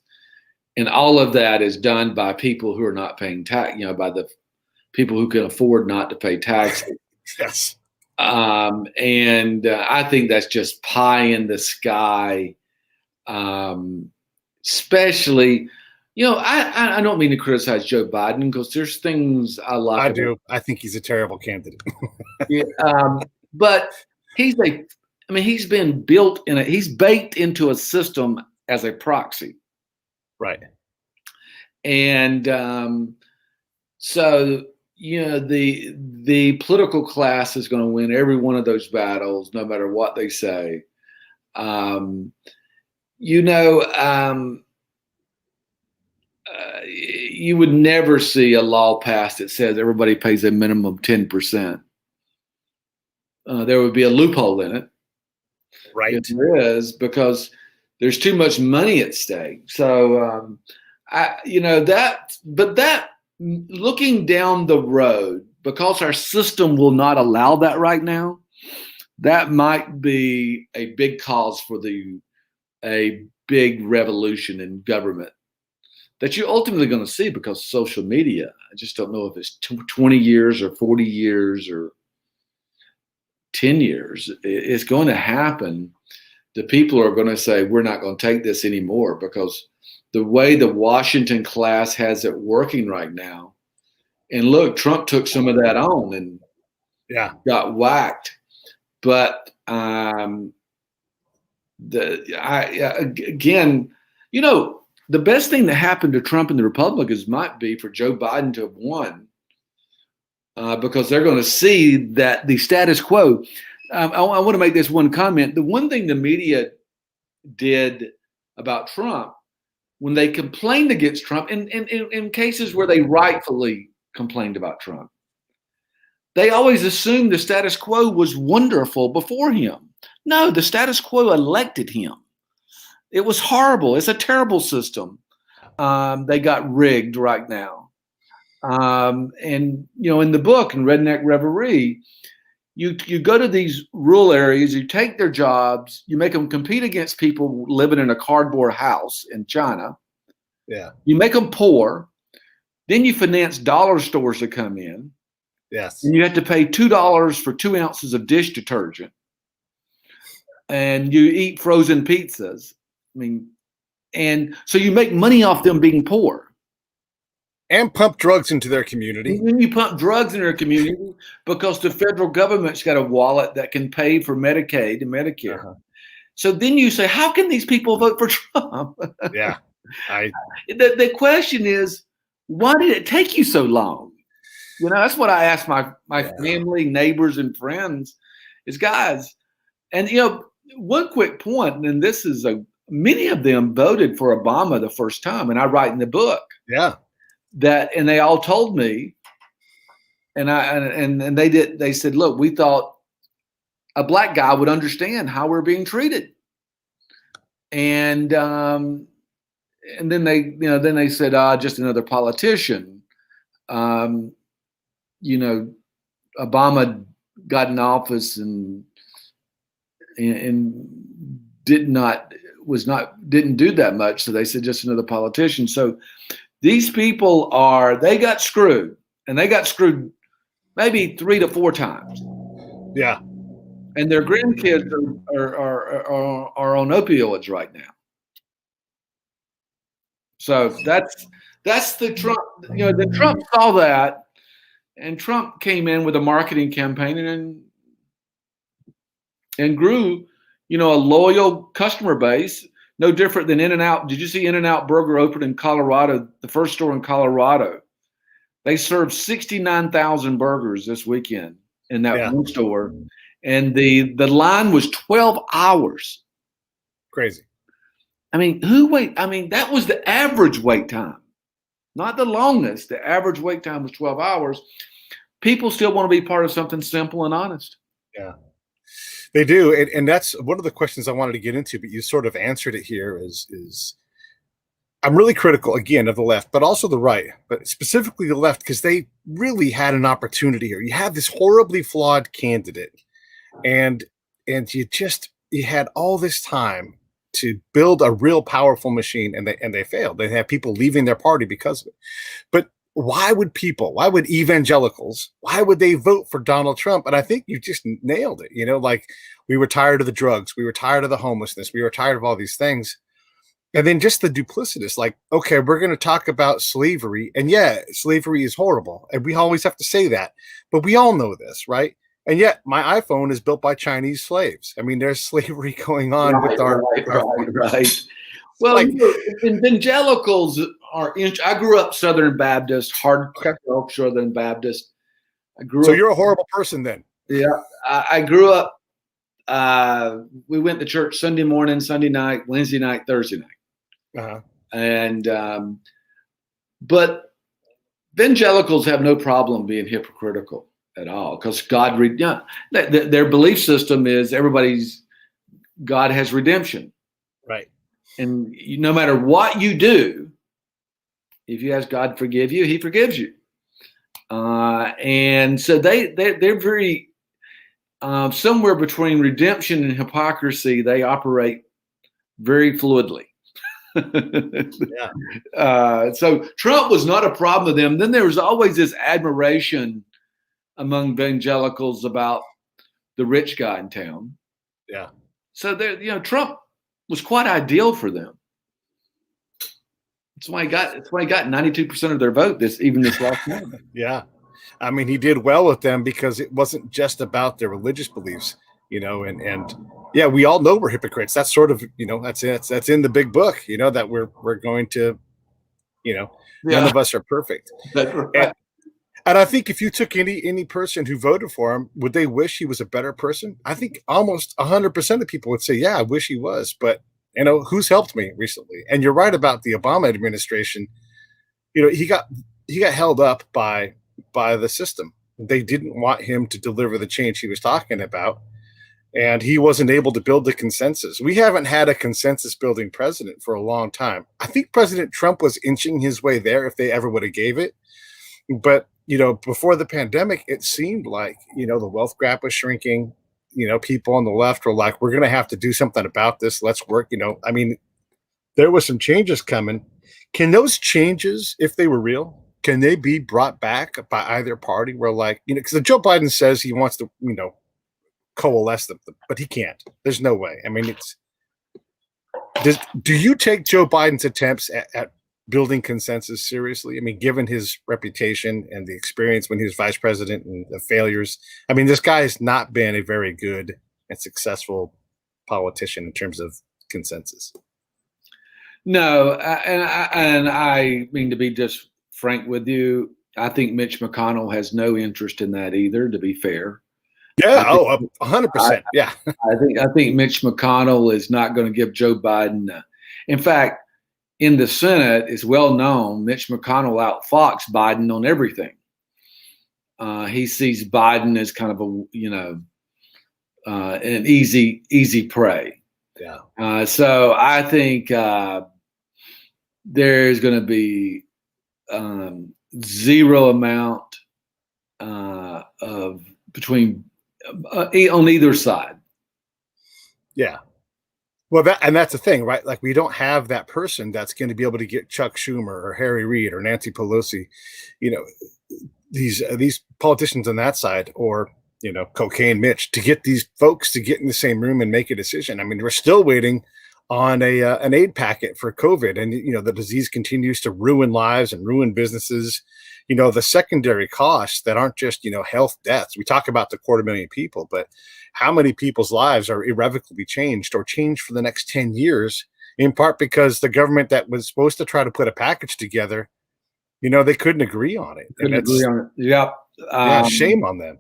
Speaker 2: And all of that is done by people who are not paying tax, by the people who can afford not to pay taxes.
Speaker 3: Yes.
Speaker 2: And I think that's just pie in the sky, especially, I don't mean to criticize Joe Biden because there's things I like.
Speaker 3: I do. I think he's a terrible candidate.
Speaker 2: But he's been he's baked into a system as a proxy.
Speaker 3: Right.
Speaker 2: And so, the political class is going to win every one of those battles, no matter what they say. You would never see a law passed that says everybody pays a minimum 10%. There would be a loophole in it.
Speaker 3: Right.
Speaker 2: There is, because there's too much money at stake. So, that looking down the road, because our system will not allow that right now, that might be a big cause for a big revolution in government that you're ultimately going to see because of social media. I just don't know if it's 20 years or 40 years or 10 years. It's going to happen. The people are going to say, we're not going to take this anymore, because the way the Washington class has it working right now. And look, Trump took some of that on and got whacked. But again, the best thing that happened to Trump and the Republicans might be for Joe Biden to have won, because they're going to see that the status quo. I want to make this one comment. The one thing the media did about Trump, when they complained against Trump, in cases where they rightfully complained about Trump, they always assumed the status quo was wonderful before him. No, the status quo elected him. It was horrible. It's a terrible system. They got rigged right now. And, in the book, in Redneck Reverie, you go to these rural areas, you take their jobs, you make them compete against people living in a cardboard house in China.
Speaker 3: Yeah.
Speaker 2: You make them poor. Then you finance dollar stores to come in.
Speaker 3: Yes.
Speaker 2: And you have to pay $2 for 2 ounces of dish detergent. And you eat frozen pizzas. And so you make money off them being poor.
Speaker 3: And pump drugs into their community.
Speaker 2: And then you pump drugs in their community because the federal government's got a wallet that can pay for Medicaid and Medicare.
Speaker 3: Uh-huh.
Speaker 2: So then you say, how can these people vote for Trump?
Speaker 3: Yeah.
Speaker 2: The question is, why did it take you so long? That's what I ask my family, neighbors, and friends is, guys, and one quick point, and this is many of them voted for Obama the first time, and I write in the book.
Speaker 3: Yeah.
Speaker 2: And they all told me, and they said, look, we thought a black guy would understand how we're being treated. And then they said, just another politician. Obama got in office and didn't do that much. So they said, just another politician. So these people they got screwed, and they got screwed maybe 3 to 4 times.
Speaker 3: Yeah.
Speaker 2: And their grandkids are on opioids right now. So that's the Trump. The Trump saw that, and Trump came in with a marketing campaign and grew, a loyal customer base. No different than In-N-Out. Did you see In-N-Out Burger opened in Colorado? The first store in Colorado. They served 69,000 burgers this weekend in that one store, and the line was 12 hours.
Speaker 3: Crazy.
Speaker 2: That was the average wait time, not the longest. The average wait time was 12 hours. People still want to be part of something simple and honest.
Speaker 3: Yeah, they do. And that's one of the questions I wanted to get into, but you sort of answered it here is I'm really critical, again, of the left, but also the right, but specifically the left, because they really had an opportunity here. You have this horribly flawed candidate, and you had all this time to build a real powerful machine, and they failed. They had people leaving their party because of it. But why would evangelicals, why would they vote for Donald Trump? And I think you just nailed it. We were tired of the drugs. We were tired of the homelessness. We were tired of all these things. And then just the duplicitous, okay, we're going to talk about slavery. And slavery is horrible. And we always have to say that. But we all know this, right? And yet my iPhone is built by Chinese slaves. There's slavery going on with our
Speaker 2: right. Well, evangelicals are. I grew up Southern Baptist, hardcore Southern Baptist.
Speaker 3: So you're a horrible person then.
Speaker 2: Yeah, I grew up. We went to church Sunday morning, Sunday night, Wednesday night, Thursday night, and but evangelicals have no problem being hypocritical at all, because God, their belief system is God has redemption.
Speaker 3: Right.
Speaker 2: And no matter what you do, if you ask God to forgive you, he forgives you. And so they're very somewhere between redemption and hypocrisy. They operate very fluidly.
Speaker 3: Yeah.
Speaker 2: So Trump was not a problem to them. Then there was always this admiration among evangelicals about the rich guy in town.
Speaker 3: Yeah.
Speaker 2: So Trump was quite ideal for them. That's why he got 92% of their vote this last night.
Speaker 3: Yeah. I mean, he did well with them because it wasn't just about their religious beliefs, and yeah, we all know we're hypocrites. That's sort of, that's in the big book, that we're going to, none of us are perfect.
Speaker 2: That's right.
Speaker 3: And I think if you took any person who voted for him, would they wish he was a better person? I think almost 100% of people would say, yeah, I wish he was. But, who's helped me recently? And you're right about the Obama administration. He got held up by the system. They didn't want him to deliver the change he was talking about. And he wasn't able to build the consensus. We haven't had a consensus building president for a long time. I think President Trump was inching his way there if they ever would have gave it. But, before the pandemic, it seemed like, the wealth gap was shrinking. People on the left were like, we're going to have to do something about this. Let's work. I mean, there was some changes coming. Can those changes, if they were real, can they be brought back by either party? Where because Joe Biden says he wants to, coalesce them, but he can't. There's no way. I mean, do you take Joe Biden's attempts at building consensus seriously? I mean, given his reputation and the experience when he was vice president and the failures, I mean, this guy has not been a very good and successful politician in terms of consensus.
Speaker 2: No, and I mean, to be just frank with you, I think Mitch McConnell has no interest in that either, to be fair.
Speaker 3: Yeah, 100%. Yeah.
Speaker 2: I think Mitch McConnell is not going to give Joe Biden. In fact, in the Senate, it's well known Mitch McConnell outfoxed Biden on everything. He sees Biden as kind of an easy prey.
Speaker 3: Yeah.
Speaker 2: So I think there's going to be zero amount of between on either side.
Speaker 3: Yeah. Well, that's the thing, right? Like, we don't have that person that's going to be able to get Chuck Schumer or Harry Reid or Nancy Pelosi, these politicians on that side, or Cocaine Mitch, to get these folks to get in the same room and make a decision. I mean, we're still waiting on an aid packet for COVID, and the disease continues to ruin lives and ruin businesses. The secondary costs that aren't just health deaths. We talk about the 250,000 people, but how many people's lives are irrevocably changed or changed for the next 10 years, in part because the government that was supposed to try to put a package together, they couldn't agree on it.
Speaker 2: Yeah.
Speaker 3: Shame on them.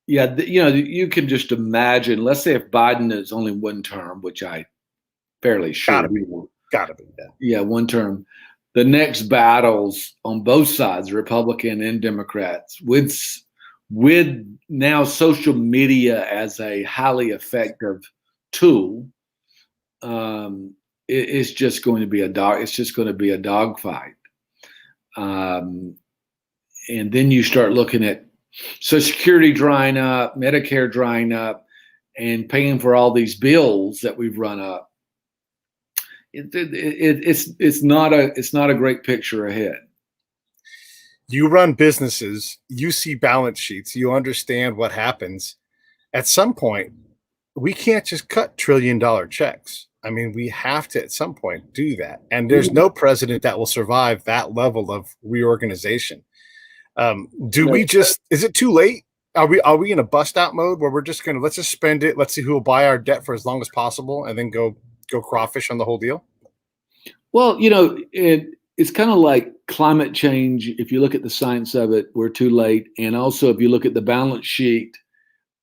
Speaker 2: Yeah. You can just imagine, let's say if Biden is only one term, which I fairly sure.
Speaker 3: Gotta be.
Speaker 2: Yeah. One term. The next battles on both sides, Republican and Democrats, with now social media as a highly effective tool, it's just going to be a dogfight. And then you start looking at Social Security drying up, Medicare drying up, and paying for all these bills that we've run up. It's not a great picture ahead.
Speaker 3: You run businesses, you see balance sheets, you understand what happens. At some point, we can't just cut $1 trillion checks. I mean, we have to at some point do that. And there's no president that will survive that level of reorganization. Is it too late? Are we in a bust out mode where we're just let's just spend it, let's see who will buy our debt for as long as possible, and then go crawfish on the whole deal?
Speaker 2: Well, it's kind of like climate change. If you look at the science of it, we're too late. And also, if you look at the balance sheet,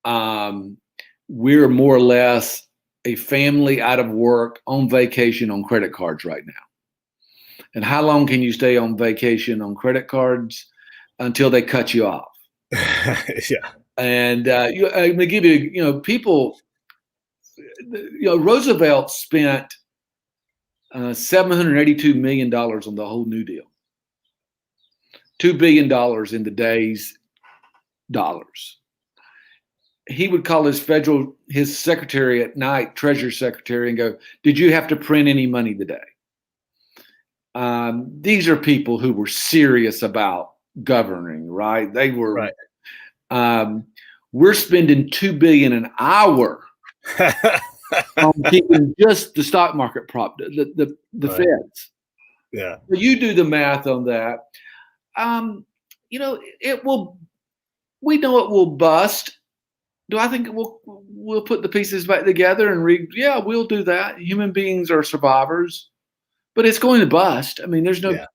Speaker 2: we're more or less a family out of work on vacation on credit cards right now. And how long can you stay on vacation on credit cards until they cut you off?
Speaker 3: Yeah.
Speaker 2: And I'm going to give you, people, Roosevelt spent $782 million on the whole New Deal. $2 billion in the day's dollars. He would call his secretary at night, Treasury Secretary, and go, "Did you have to print any money today?" These are people who were serious about governing, right? They were.
Speaker 3: Right.
Speaker 2: We're spending $2 billion an hour on keeping just the stock market prop, the
Speaker 3: Right.
Speaker 2: Feds.
Speaker 3: Yeah.
Speaker 2: So you do the math on that. It will. We know it will bust. Do I think we'll put the pieces back together and yeah, we'll do that. Human beings are survivors, but it's going to bust. I mean, there's no,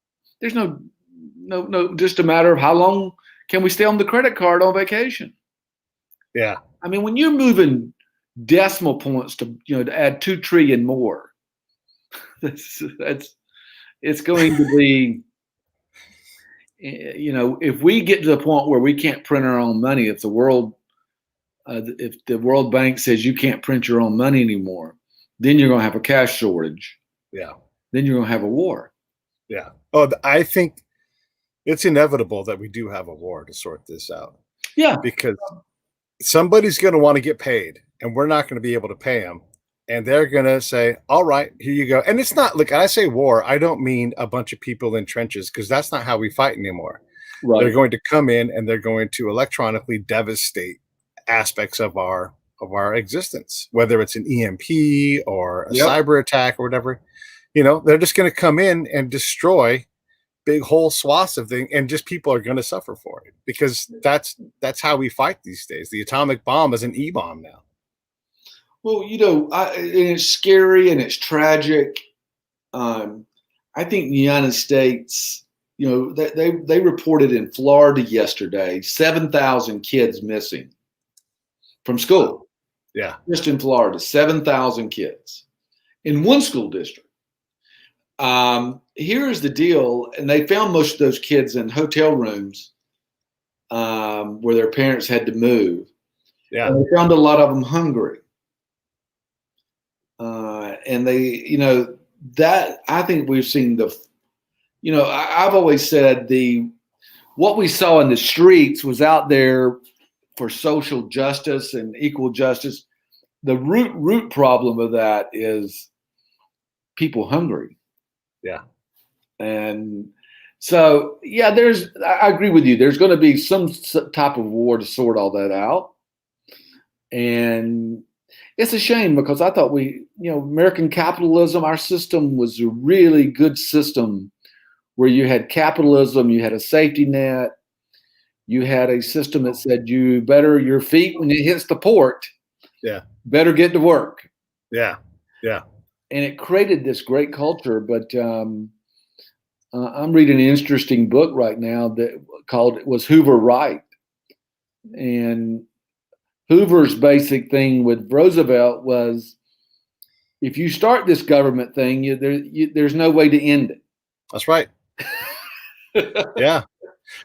Speaker 2: just a matter of how long can we stay on the credit card on vacation.
Speaker 3: Yeah.
Speaker 2: I mean, when you're moving decimal points to add 2 trillion more, it's going to be, if we get to the point where we can't print our own money, if the World Bank says you can't print your own money anymore, then you're going to have a cash shortage.
Speaker 3: Yeah.
Speaker 2: Then you're going to have a war.
Speaker 3: Yeah. Oh, I think it's inevitable that we do have a war to sort this out.
Speaker 2: Yeah.
Speaker 3: Because somebody's going to want to get paid, and we're not going to be able to pay them. And they're going to say, all right, here you go. And it's not, look, I say war, I don't mean a bunch of people in trenches, because that's not how we fight anymore. Right. They're going to come in and they're going to electronically devastate aspects of our existence, whether it's an EMP or a cyber attack or whatever. They're just going to come in and destroy big whole swaths of things, and just people are going to suffer for it, because that's how we fight these days. The atomic bomb is an E-bomb now.
Speaker 2: Well, and it's scary and it's tragic. I think the United States, they reported in Florida yesterday 7,000 kids missing from school.
Speaker 3: Yeah.
Speaker 2: Just in Florida, 7,000 kids in one school district. Here's the deal. And they found most of those kids in hotel rooms where their parents had to move.
Speaker 3: Yeah.
Speaker 2: And they found a lot of them hungry. And they, that I think we've seen I've always said what we saw in the streets was out there for social justice and equal justice. The root problem of that is people hungry.
Speaker 3: Yeah.
Speaker 2: And so, I agree with you. There's going to be some type of war to sort all that out. And it's a shame, because I thought American capitalism, our system was a really good system where you had capitalism, you had a safety net, you had a system that said your feet, when it hits the port, better get to work.
Speaker 3: Yeah. Yeah.
Speaker 2: And it created this great culture. But I'm reading an interesting book right now was Hoover Right? And Hoover's basic thing with Roosevelt was, if you start this government thing, there's no way to end it.
Speaker 3: That's right. Yeah.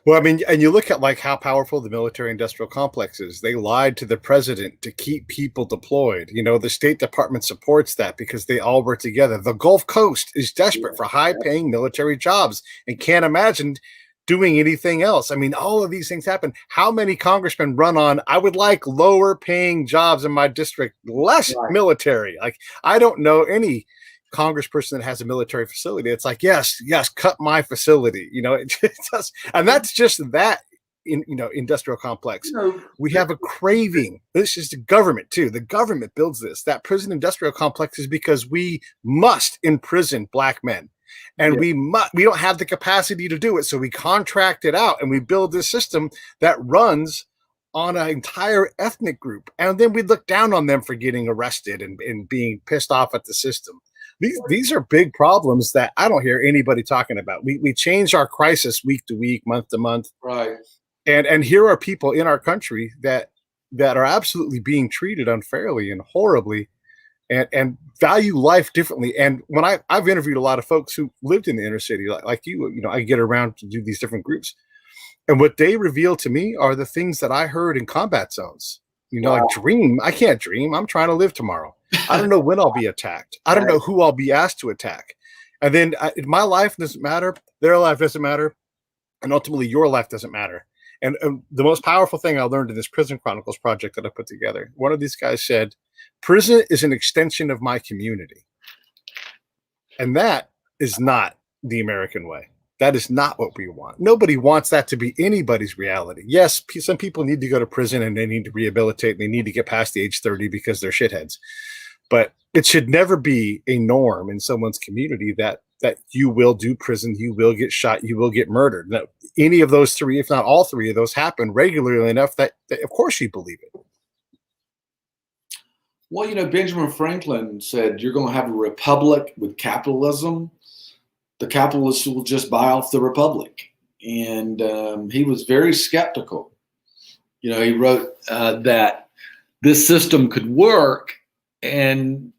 Speaker 3: Well, I mean, and you look at how powerful the military-industrial complex is. They lied to the president to keep people deployed. The State Department supports that because they all work together. The Gulf Coast is desperate for high-paying military jobs and can't imagine doing anything else. I mean, all of these things happen. How many congressmen run on, I would like lower paying jobs in my district, less military? I don't know any congressperson that has a military facility. It's yes, cut my facility. And that's just that industrial complex. We have a craving. This is the government too. The government builds this. That prison industrial complex is because we must imprison Black men. And we don't have the capacity to do it. So we contract it out and we build this system that runs on an entire ethnic group. And then we look down on them for getting arrested and being pissed off at the system. These are big problems that I don't hear anybody talking about. We change our crisis week to week, month to month.
Speaker 2: Right. And
Speaker 3: here are people in our country that are absolutely being treated unfairly and horribly. And value life differently. And when I've interviewed a lot of folks who lived in the inner city, like you, I get around to do these different groups. And what they reveal to me are the things that I heard in combat zones. Dream. I can't dream. I'm trying to live tomorrow. I don't know when I'll be attacked. I don't know who I'll be asked to attack. And then my life doesn't matter. Their life doesn't matter. And ultimately your life doesn't matter. And the most powerful thing I learned in this Prison Chronicles project that I put together, one of these guys said, prison is an extension of my community. And that is not the American way. That is not what we want. Nobody wants that to be anybody's reality. Yes, some people need to go to prison and they need to rehabilitate and they need to get past the age 30 because they're shitheads. But it should never be a norm in someone's community that you will do prison, you will get shot, you will get murdered. Now, any of those three, if not all three of those, happen regularly enough that of course you believe it.
Speaker 2: Well, Benjamin Franklin said, you're going to have a republic with capitalism. The capitalists will just buy off the republic. And he was very skeptical. He wrote that this system could work, and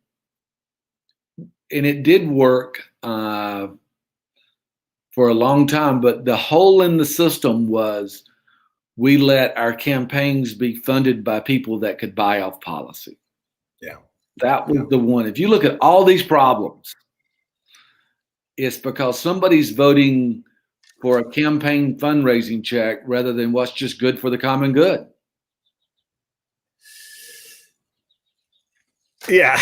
Speaker 2: it did work for a long time. But the hole in the system was we let our campaigns be funded by people that could buy off policy.
Speaker 3: Yeah.
Speaker 2: That was the one. If you look at all these problems, it's because somebody's voting for a campaign fundraising check rather than what's just good for the common good.
Speaker 3: Yeah.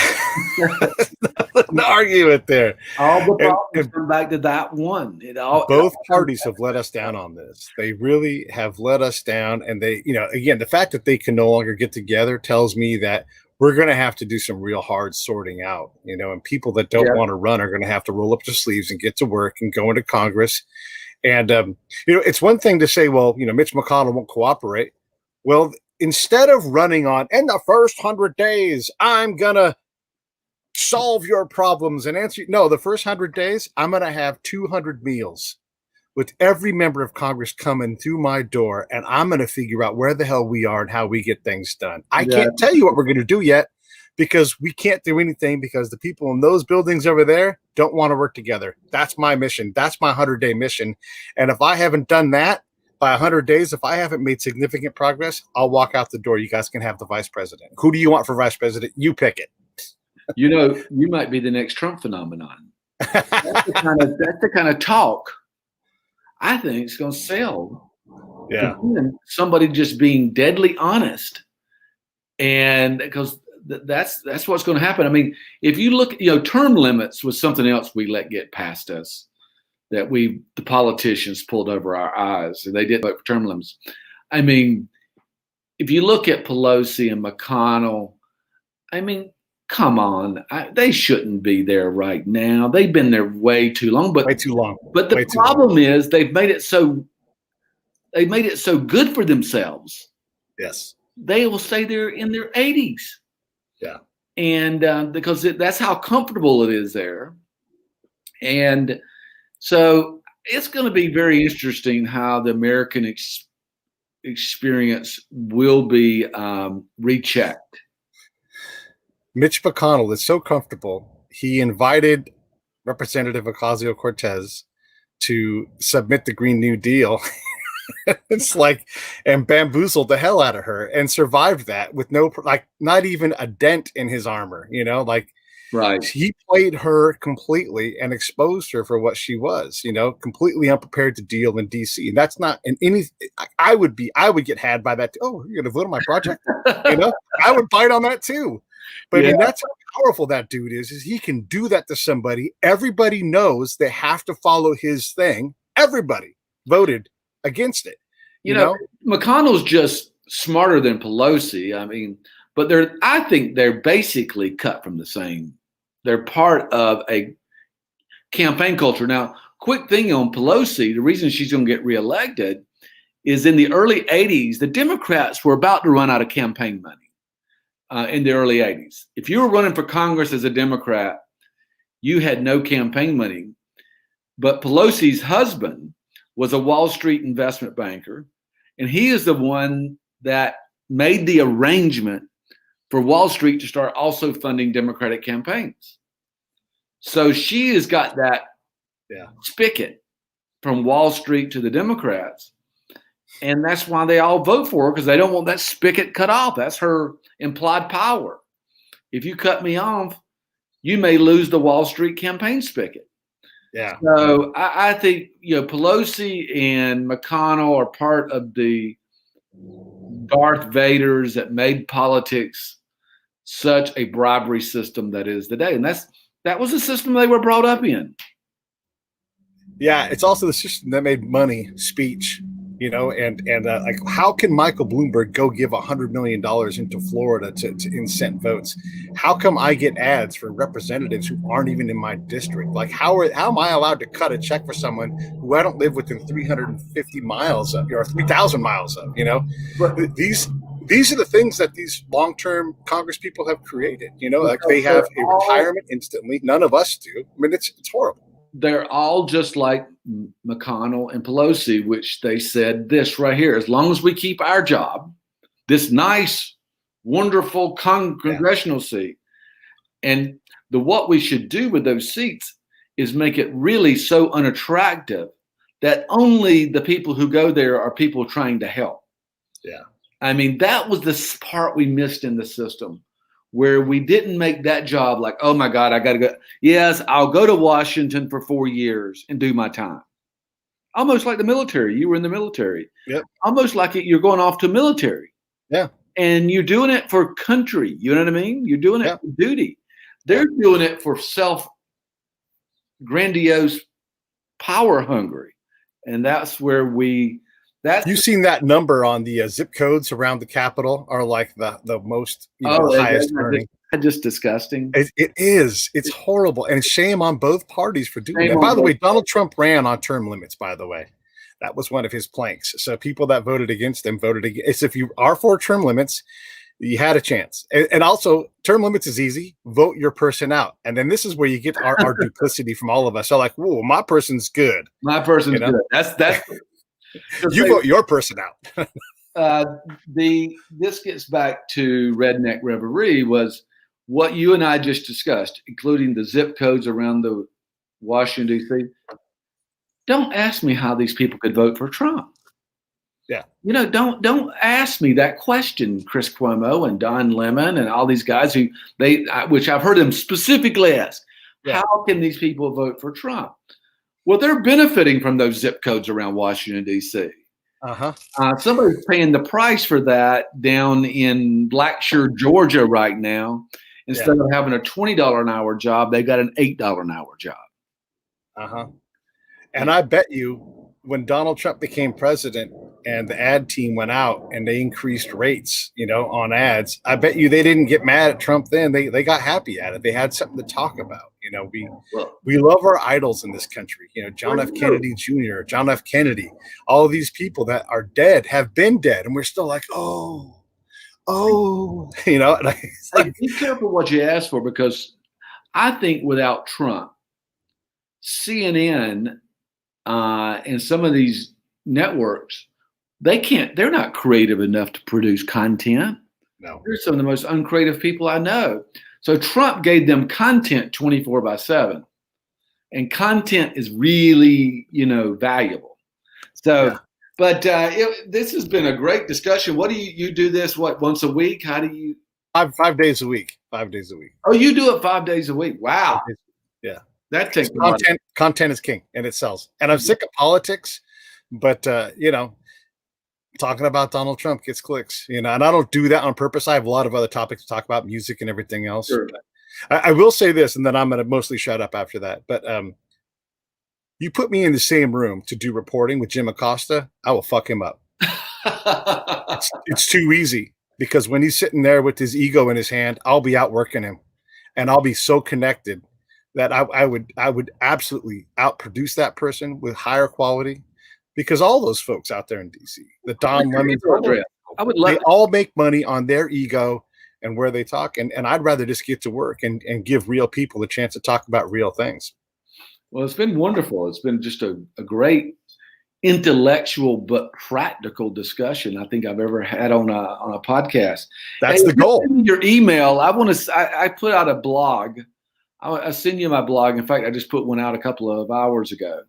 Speaker 3: Nothing to argue with there.
Speaker 2: All the problems come back to that one.
Speaker 3: Both parties have let us down on this. They really have let us down. And they, again, the fact that they can no longer get together tells me that we're going to have to do some real hard sorting out, and people that don't want to run are going to have to roll up their sleeves and get to work and go into Congress. And, it's one thing to say, well, Mitch McConnell won't cooperate. Well, instead of running on, in the first 100 days, I'm going to solve your problems and answer. No, the first 100 days, I'm going to have 200 meals with every member of Congress coming through my door, and I'm going to figure out where the hell we are and how we get things done. I can't tell you what we're going to do yet because we can't do anything because the people in those buildings over there don't want to work together. That's my mission. That's my 100-day mission. And if I haven't done that by 100 days, if I haven't made significant progress, I'll walk out the door. You guys can have the vice president. Who do you want for vice president? You pick it.
Speaker 2: You might be the next Trump phenomenon. That's the kind of talk I think it's going to sell.
Speaker 3: Yeah.
Speaker 2: Somebody just being deadly honest. And because that's what's going to happen. I mean, if you look, term limits was something else we let get past us that the politicians pulled over our eyes, and they did vote for term limits. I mean, if you look at Pelosi and McConnell, I mean, come on, they shouldn't be there right now. They've been there way too long. Way
Speaker 3: too long.
Speaker 2: But the problem is they've made it so good for themselves.
Speaker 3: Yes.
Speaker 2: They will stay there in their 80s.
Speaker 3: Yeah.
Speaker 2: And because that's how comfortable it is there. And so it's going to be very interesting how the American experience will be rechecked.
Speaker 3: Mitch McConnell is so comfortable. He invited Representative Ocasio-Cortez to submit the Green New Deal. It's and bamboozled the hell out of her and survived that with not even a dent in his armor,
Speaker 2: right.
Speaker 3: He played her completely and exposed her for what she was, completely unprepared to deal in DC. And that's not in any, I would get had by that. Oh, you're going to vote on my project. I would bite on that too. But I mean, that's how powerful that dude is he can do that to somebody. Everybody knows they have to follow his thing. Everybody voted against it. You know,
Speaker 2: McConnell's just smarter than Pelosi. I mean, but I think they're basically cut from the same. They're part of a campaign culture. Now, quick thing on Pelosi, the reason she's going to get reelected is in the early 80s, the Democrats were about to run out of campaign money. In the early 80s. If you were running for Congress as a Democrat, you had no campaign money. But Pelosi's husband was a Wall Street investment banker, and he is the one that made the arrangement for Wall Street to start also funding Democratic campaigns. So she has got that spigot from Wall Street to the Democrats. And that's why they all vote for her, because they don't want that spigot cut off. That's her implied power. If you cut me off, you may lose the Wall Street campaign spigot.
Speaker 3: Yeah.
Speaker 2: So I think, Pelosi and McConnell are part of the Darth Vaders that made politics such a bribery system that is today. And that was the system they were brought up in.
Speaker 3: Yeah, it's also the system that made money speech, and like, how can Michael Bloomberg go give $100 million into Florida to incent votes? How come I get ads for representatives who aren't even in my district? Like, how am I allowed to cut a check for someone who I don't live within 350 miles of, or 3,000 miles of?
Speaker 2: But
Speaker 3: These are the things that these long-term Congress people have created. Like, they have a retirement instantly. None of us do. I mean, it's horrible.
Speaker 2: They're all just like McConnell and Pelosi, which they said this right here: as long as we keep our job, this nice, wonderful congressional seat, and what we should do with those seats is make it really so unattractive that only the people who go there are people trying to help.
Speaker 3: Yeah.
Speaker 2: I mean, that was the part we missed in the system, where we didn't make that job like, oh my God, I got to go. Yes, I'll go to Washington for 4 years and do my time. Almost like the military. You were in the military.
Speaker 3: Yep.
Speaker 2: Almost like you're going off to military.
Speaker 3: Yeah.
Speaker 2: And you're doing it for country. You know what I mean? You're doing it for duty. They're doing it for grandiose, power hungry. And that's where you've
Speaker 3: seen that number on the zip codes around the Capitol are like the most highest earning.
Speaker 2: Just disgusting.
Speaker 3: It is. It's horrible, and shame on both parties for doing it. By the way, Donald Trump ran on term limits. By the way, that was one of his planks. So people that voted against him voted against. If you are for term limits, you had a chance. And also, term limits is easy. Vote your person out, and then this is where you get our duplicity from all of us. So like, whoa, my person's good.
Speaker 2: My person's good. That's.
Speaker 3: You vote your person out.
Speaker 2: This gets back to Redneck Reverie, was what you and I just discussed, including the zip codes around the Washington, D.C. Don't ask me how these people could vote for Trump.
Speaker 3: Yeah.
Speaker 2: Don't ask me that question, Chris Cuomo and Don Lemon and all these guys which I've heard them specifically ask, how can these people vote for Trump? Well, they're benefiting from those zip codes around Washington, D.C. Somebody's paying the price for that down in Blackshear, Georgia right now. Instead of having a $20 an hour job, they got an $8 an hour job.
Speaker 3: And I bet you when Donald Trump became president and the ad team went out and they increased rates, on ads, I bet you they didn't get mad at Trump then. They got happy at it. They had something to talk about. We love our idols in this country. John F. Kennedy Jr., John F. Kennedy, all of these people that are dead have been dead. And we're still like,
Speaker 2: be careful what you ask for, because I think without Trump, CNN and some of these networks, they're not creative enough to produce content.
Speaker 3: No.
Speaker 2: They're some of the most uncreative people I know. So Trump gave them content 24/7, and content is really, valuable. So, but this has been a great discussion. What do you do this? Once a week? How do you?
Speaker 3: 5 days a week. 5 days a week.
Speaker 2: Oh, you do it 5 days a week. Wow.
Speaker 3: Yeah.
Speaker 2: That takes
Speaker 3: content is king, and it sells. And I'm sick of politics, but talking about Donald Trump gets clicks, and I don't do that on purpose. I have a lot of other topics to talk about, music and everything else.
Speaker 2: Sure.
Speaker 3: I will say this, and then I'm going to mostly shut up after that. But you put me in the same room to do reporting with Jim Acosta, I will fuck him up. It's too easy, because when he's sitting there with his ego in his hand, I'll be outworking him, and I'll be so connected that I would absolutely outproduce that person with higher quality, because all those folks out there in DC, the Don Lemons, they all make money on their ego and where they talk. And I'd rather just get to work and give real people a chance to talk about real things.
Speaker 2: Well, it's been wonderful. It's been just a great intellectual but practical discussion I think I've ever had on a podcast.
Speaker 3: That's the goal.
Speaker 2: Your email. I put out a blog. I'll send you my blog. In fact, I just put one out a couple of hours ago.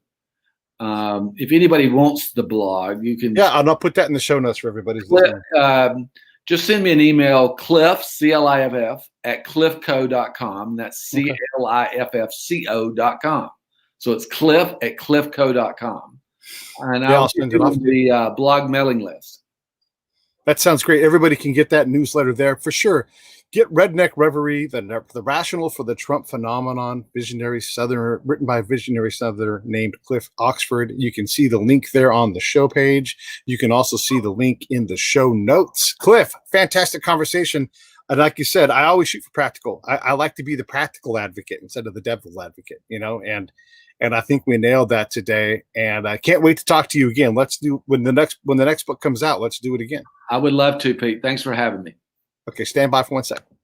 Speaker 2: If anybody wants the blog, you can.
Speaker 3: Yeah, and I'll put that in the show notes for everybody.
Speaker 2: Just send me an email, Cliff, CLIFF, at cliffco.com. That's CLIFFCO.com. So it's cliff@cliffco.com. And
Speaker 3: Yeah,
Speaker 2: I'll
Speaker 3: I'll
Speaker 2: get
Speaker 3: send
Speaker 2: you
Speaker 3: it off
Speaker 2: on
Speaker 3: to you.
Speaker 2: the blog mailing list.
Speaker 3: That sounds great. Everybody can get that newsletter there for sure. Get Redneck Reverie, the rationale for the Trump phenomenon, visionary Southerner, written by a visionary Southerner named Cliff Oxford. You can see the link there on the show page. You can also see the link in the show notes. Cliff, fantastic conversation. And like you said, I always shoot for practical. I like to be the practical advocate instead of the devil advocate, and I think we nailed that today. And I can't wait to talk to you again. Let's do when the next book comes out. Let's do it again.
Speaker 2: I would love to, Pete. Thanks for having me.
Speaker 3: Okay, stand by for 1 second.